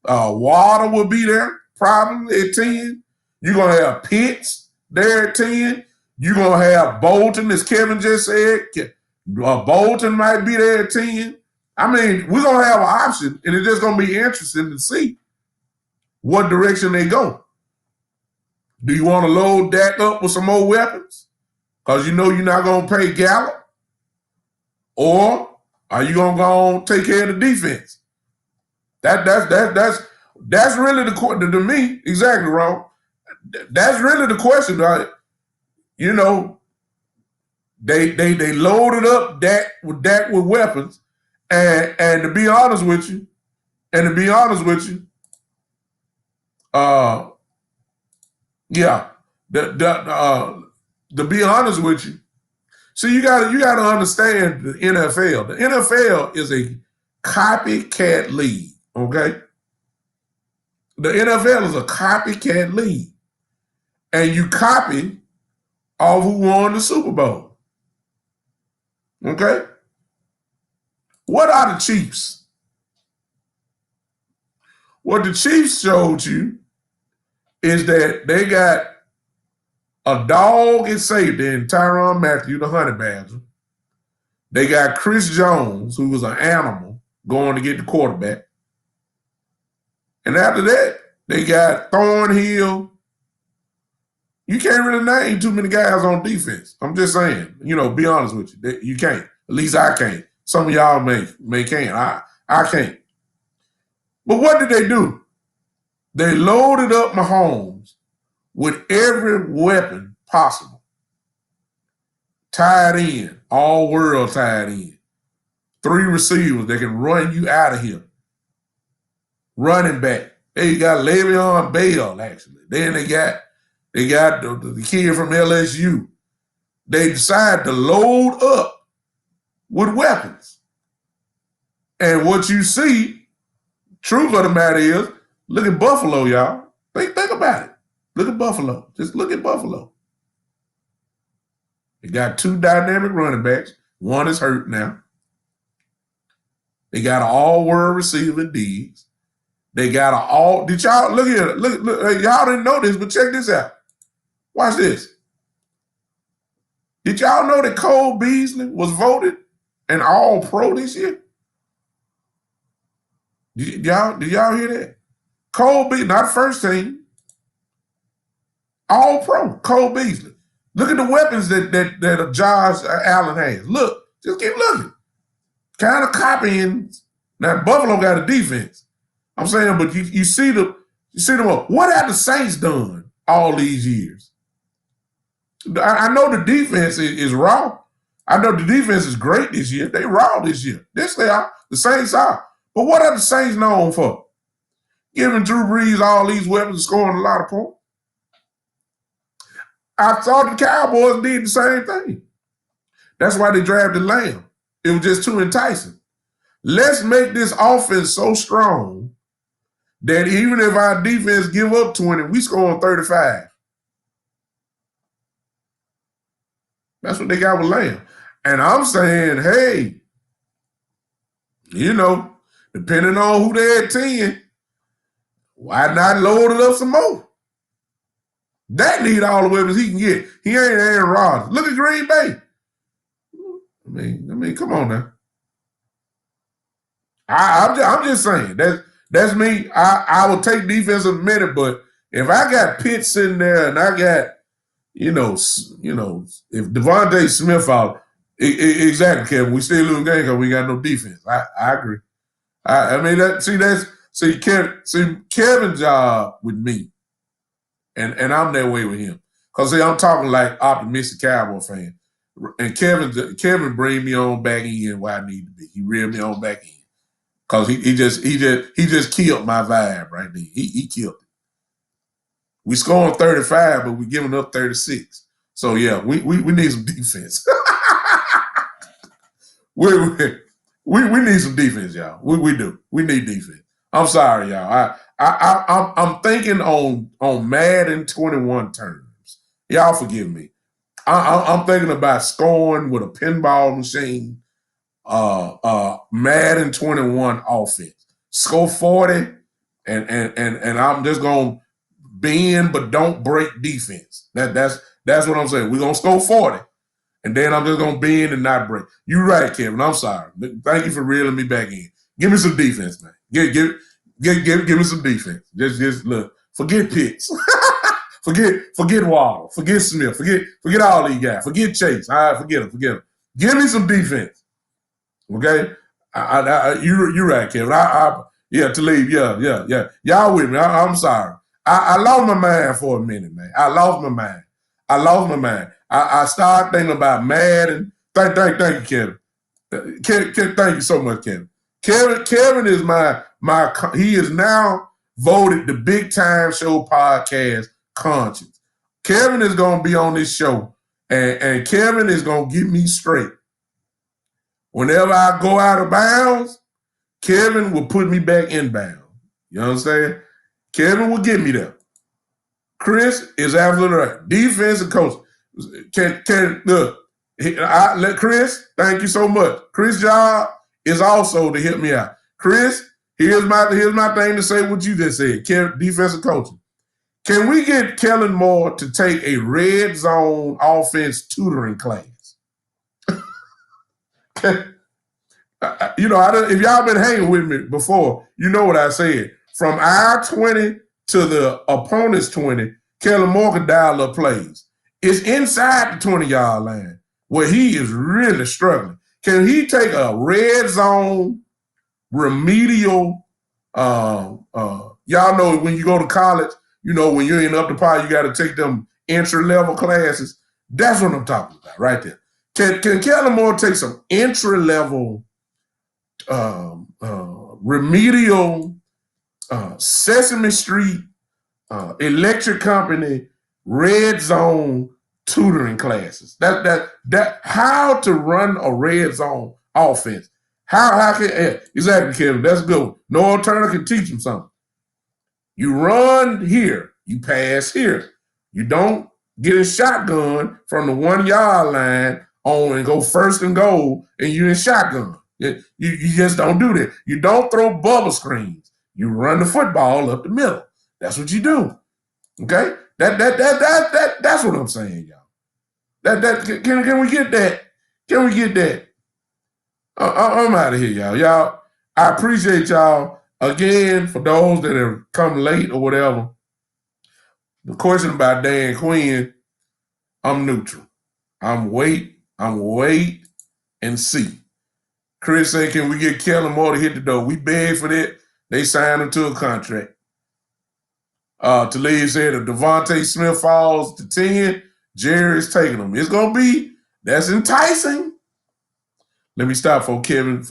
Waddle will be there probably at 10. You're going to have Pitts there at 10. You're going to have Bolton, as Kevin just said. Bolton might be there at 10. I mean, we're going to have an option, and it's just going to be interesting to see what direction they go. Do you want to load Dak up with some more weapons? Because you know you're not going to pay Gallup? Or are you going to go and take care of the defense? That's really the question to me. Exactly, Ron. That's really the question. They loaded up Dak with weapons, and to be honest with you, to be honest with you, see, you got to understand the NFL. The NFL is a copycat league, okay? The NFL is a copycat league. And you copy off who won the Super Bowl. Okay? What are the Chiefs? What the Chiefs showed you is that they got a dog at safety in Tyrann Mathieu, the honey badger. They got Chris Jones, who was an animal, going to get the quarterback. And after that, they got Thornhill. You can't really name too many guys on defense. I'm just saying, be honest with you. You can't. At least I can't. Some of y'all may can. I can't. But what did they do? They loaded up Mahomes with every weapon possible. Tied in, all world tied in. 3 receivers that can run you out of here. Running back. They got Le'Veon Bell, actually. Then they got the kid from LSU. They decided to load up with weapons. And what you see, truth of the matter is, look at Buffalo, y'all. Think about it. Look at Buffalo. Just look at Buffalo. They got 2 dynamic running backs. One is hurt now. They got an all-world receiver, Diggs. They got an all. Did y'all look here? Look, y'all didn't know this, but check this out. Watch this. Did y'all know that Cole Beasley was voted an all-pro this year? Did y'all hear that? Cole Beasley, not first team, all-pro, Cole Beasley. Look at the weapons that Josh Allen has. Look, just keep looking. Kind of copying. Now Buffalo got a defense. I'm saying, but you see them. What have the Saints done all these years? I know the defense is raw. I know the defense is great this year. They raw this year. This they are. The Saints are. But what are the Saints known for? Giving Drew Brees all these weapons and scoring a lot of points. I thought the Cowboys did the same thing. That's why they drafted Lamb. It was just too enticing. Let's make this offense so strong that even if our defense give up 20, we score on 35. That's what they got with Lamb. And I'm saying, hey, depending on who they at 10, why not load it up some more? That need all the weapons he can get. He ain't Aaron Rodgers. Look at Green Bay. I mean, come on now. I'm just saying that's me. I will take defense in a minute, but if I got Pitt sitting there and I got, if Devontae Smith out, exactly, Kevin, we still lose game because we got no defense. I agree. Kevin's job with me, and I'm that way with him. Because I'm talking like optimistic Cowboy fan. And Kevin bring me on back in where I need to be. He reeled me on back in. Because he just killed my vibe right there. He killed it. We scoring 35, but we giving up 36. So yeah, we need some defense. we need some defense, y'all. We do. We need defense. I'm sorry, y'all. I'm thinking on Madden 21 terms. Y'all forgive me. I'm thinking about scoring with a pinball machine. Madden 21 offense. Score 40, and I'm just gonna bend but don't break defense. That's what I'm saying. We're gonna score 40, and then I'm just gonna bend and not break. You're right, Kevin. I'm sorry. Thank you for reeling me back in. Give me some defense, man. Give me some defense. Just look. Forget Pitts. Forget Waddle. Forget Smith. Forget all these guys. Forget Chase. All right, forget them. Give me some defense. Okay? You're right, Kevin. Talib, yeah. Y'all with me. I'm sorry. I lost my mind for a minute, man. I lost my mind. I started thinking about Madden. Thank you, Kevin. Thank you so much, Kevin. Kevin is he is now voted the Big Time Show podcast conscience. Kevin is going to be on this show, and Kevin is going to get me straight. Whenever I go out of bounds, Kevin will put me back inbound. You understand? Kevin will get me there. Chris is absolutely right. Defense and coach. Can look. Let Chris, thank you so much. Chris' job is also to help me out. Chris, here's my thing to say what you just said. Defensive coaching. Can we get Kellen Moore to take a red zone offense tutoring class? if y'all been hanging with me before, you know what I said. From our 20 to the opponent's 20, Kellen Moore can dial up plays. It's inside the 20-yard line where he is really struggling. Can he take a red zone remedial? Y'all know when you go to college, when you're in upper par, you got to take them entry-level classes. That's what I'm talking about right there. Can Kellen Moore take some entry-level remedial Sesame Street electric company red zone tutoring classes? That how to run a red zone offense. How can exactly, Kevin? That's good. Noah Turner can teach him something. You run here, you pass here. You don't get a shotgun from the 1-yard line on and go first and goal, and you're in shotgun. You just don't do that. You don't throw bubble screens. You run the football up the middle. That's what you do. Okay? That's what I'm saying, y'all. Can we get that? Can we get that? I'm out of here, y'all. Y'all, I appreciate y'all. Again, for those that have come late or whatever, the question about Dan Quinn, I'm neutral. I'm wait and see. Chris said, can we get Kellen Moore to hit the door? We begged for that. They signed him to a contract. Talib said if Devontae Smith falls to 10, Jerry's taking him. It's going to be, that's enticing. Let me stop for Kevin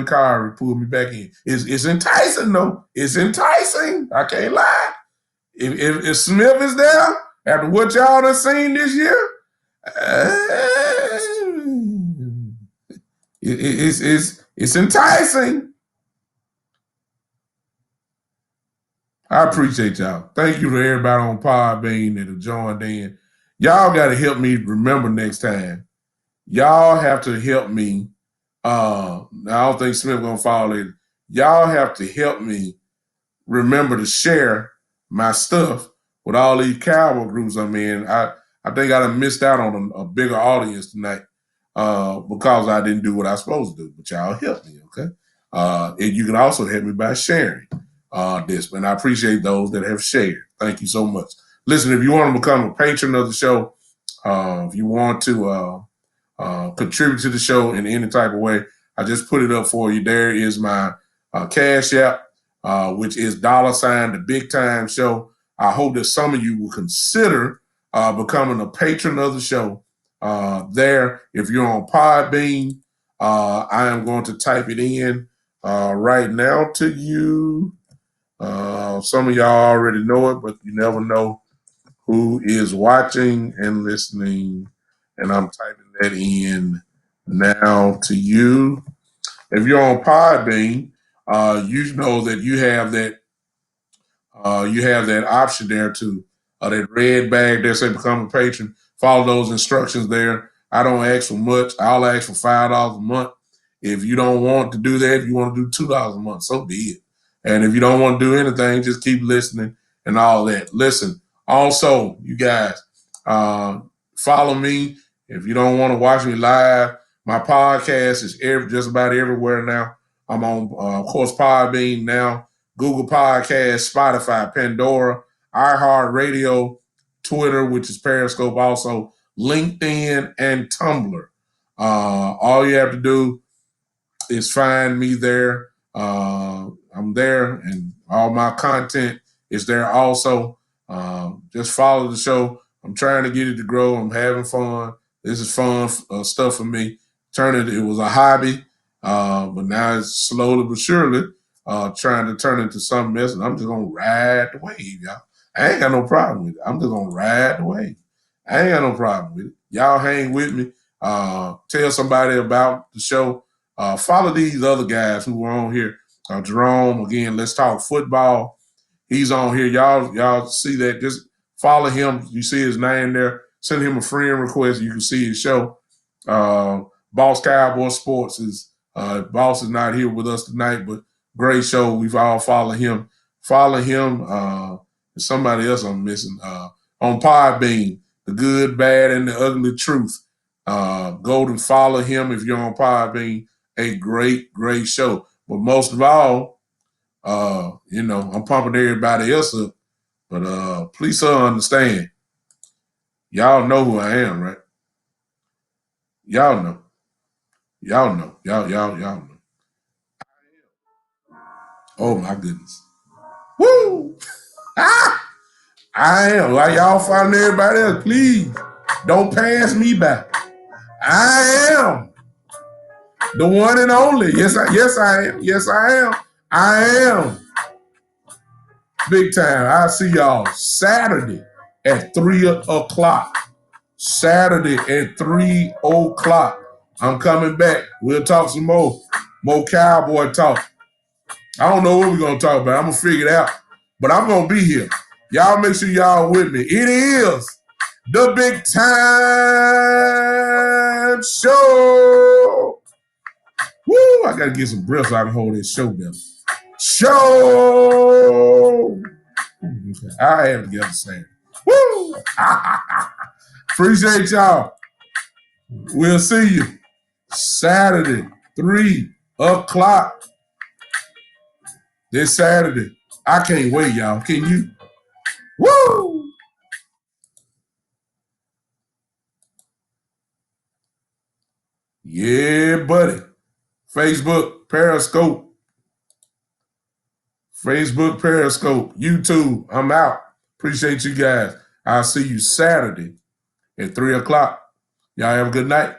Kyrie pulled me back in. It's enticing, though. It's enticing. I can't lie. If Smith is there, after what y'all done seen this year, it's enticing. I appreciate y'all. Thank you to everybody on Podbean that have joined in. Y'all got to help me remember next time. Y'all have to help me. I don't think Smith going to fall in. Y'all have to help me remember to share my stuff with all these Cowboy groups I'm in. I think I done missed out on a bigger audience tonight because I didn't do what I was supposed to do. But y'all help me, okay? And you can also help me by sharing this. And I appreciate those that have shared. Thank you so much. Listen, if you want to become a patron of the show, if you want to contribute to the show in any type of way, I just put it up for you. There is my Cash App, which is $ the Big Time Show. I hope that some of you will consider becoming a patron of the show. There, if you're on Podbean, I am going to type it in right now to you. Some of y'all already know it, but you never know who is watching and listening. And I'm typing that in now to you. If you're on Podbean, you know that you have that option there to that red bag there say become a patron. Follow those instructions there. I don't ask for much. I'll ask for $5 a month. If you don't want to do that, if you want to do $2 a month, so be it. And if you don't want to do anything, just keep listening and all that. Listen, also, you guys, follow me. If you don't want to watch me live, my podcast is just about everywhere now. I'm on, of course, Podbean now, Google Podcasts, Spotify, Pandora, iHeartRadio, Twitter, which is Periscope, also LinkedIn and Tumblr. All you have to do is find me there. I'm there, and all my content is there also. Just follow the show. I'm trying to get it to grow. I'm having fun. This is fun stuff for me. It was a hobby, but now it's slowly but surely trying to turn into something else, and I'm just going to ride the wave, y'all. I ain't got no problem with it. I'm just going to ride the wave. I ain't got no problem with it. Y'all hang with me. Tell somebody about the show. Follow these other guys who were on here. Jerome, again, Let's Talk Football. He's on here. Y'all see that. Just follow him. You see his name there. Send him a friend request. You can see his show. Boss Cowboy Sports is Boss is not here with us tonight, but great show. We've all followed him. Follow him. There's somebody else I'm missing. On Podbean, The Good, Bad, and the Ugly Truth. Go and follow him if you're on Podbean. A great, great show. But most of all, I'm pumping everybody else up. But please understand, y'all know who I am, right? Y'all know. Y'all know. Y'all know. Oh my goodness. Woo! Ah! I am. Like y'all find everybody else, please. Don't pass me by. I am the one and only. Yes, I am. Yes, I am. I am. Big time. I'll see y'all Saturday at 3 o'clock. Saturday at 3 o'clock. I'm coming back. We'll talk some more Cowboy talk. I don't know what we're going to talk about. I'm going to figure it out. But I'm going to be here. Y'all make sure y'all with me. It is the Big Time Show. Woo! I got to get some breath so I can hold this show down. Show! Okay. I have to get understand. Woo! Appreciate y'all. We'll see you Saturday, 3 o'clock. This Saturday. I can't wait, y'all. Can you? Woo! Yeah, buddy. Facebook, Periscope. YouTube. I'm out. Appreciate you guys. I'll see you Saturday at 3 o'clock. Y'all have a good night.